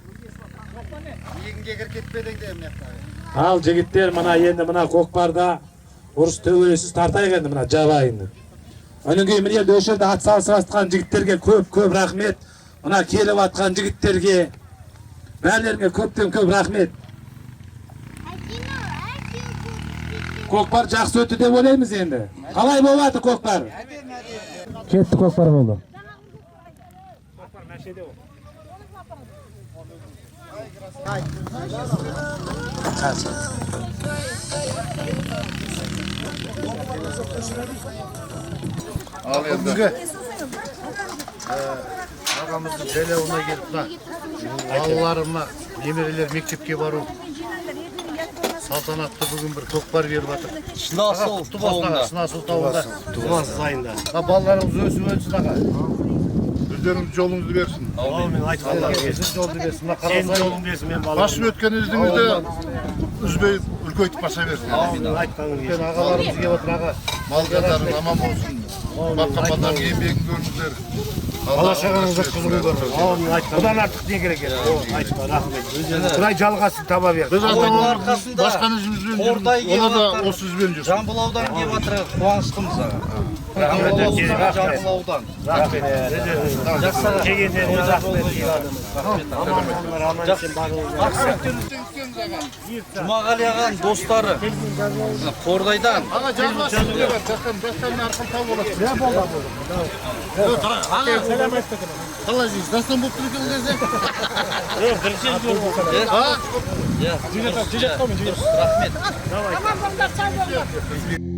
Ал жігіттер, мына енді мына көкпарда ұрыс төбелесіз тартайық енді мына жабайын. Өнінге міне дөшерді ат салысып атқан жігіттерге көп рахмет. Мына келіп атқан жігіттерге бәлеріңе көптен көп рахмет. Көкпар жақсы өтті деп ойлаймыз енді. Қалай болады көкпар? Кетті көкпар болды. Ал енді ағамыздың жайлауына келіп балаларыма немерелер мектепке бару салтанатты бүгін бір көкпар беріп жатыр. Сынасыл тауында. Туғансыз айында. Балаларымыз өсіп өнсін аға. Өздеріңіз жолыңызды берсін. Мен айтқандар жолды берсін. Сен жолын берсін, мен балаларым. Басып өткен іздіңізді үзбей үлкейтіп баса берсін. Өткен ағаларымыз келіп отыр аға. Малғадарың аман болсын. Баққапандарың еңбегін көріңіздер. Бала шағаңызды қызығын көріңіздер. Бұдан артық не керек еді? Айтпа, рахмет. Құдай жалғасын таба бер. Біз басқан ізімізбен жүрміз. Олар да осы ізбен жүрсін. Жамбылаудан келіп жатыр, қуаныштымыз аға. Жамбылаудан. Рахмет. Кегендеріне рахмет. Жұмағали ағаның достары Қордайдан. Аға жалғасын деп жастан арқылы тау болады. Қалай дейсіз? Дастан болып тұр екен кезде? Рахмет. Аман болыңдар, сау болыңдар.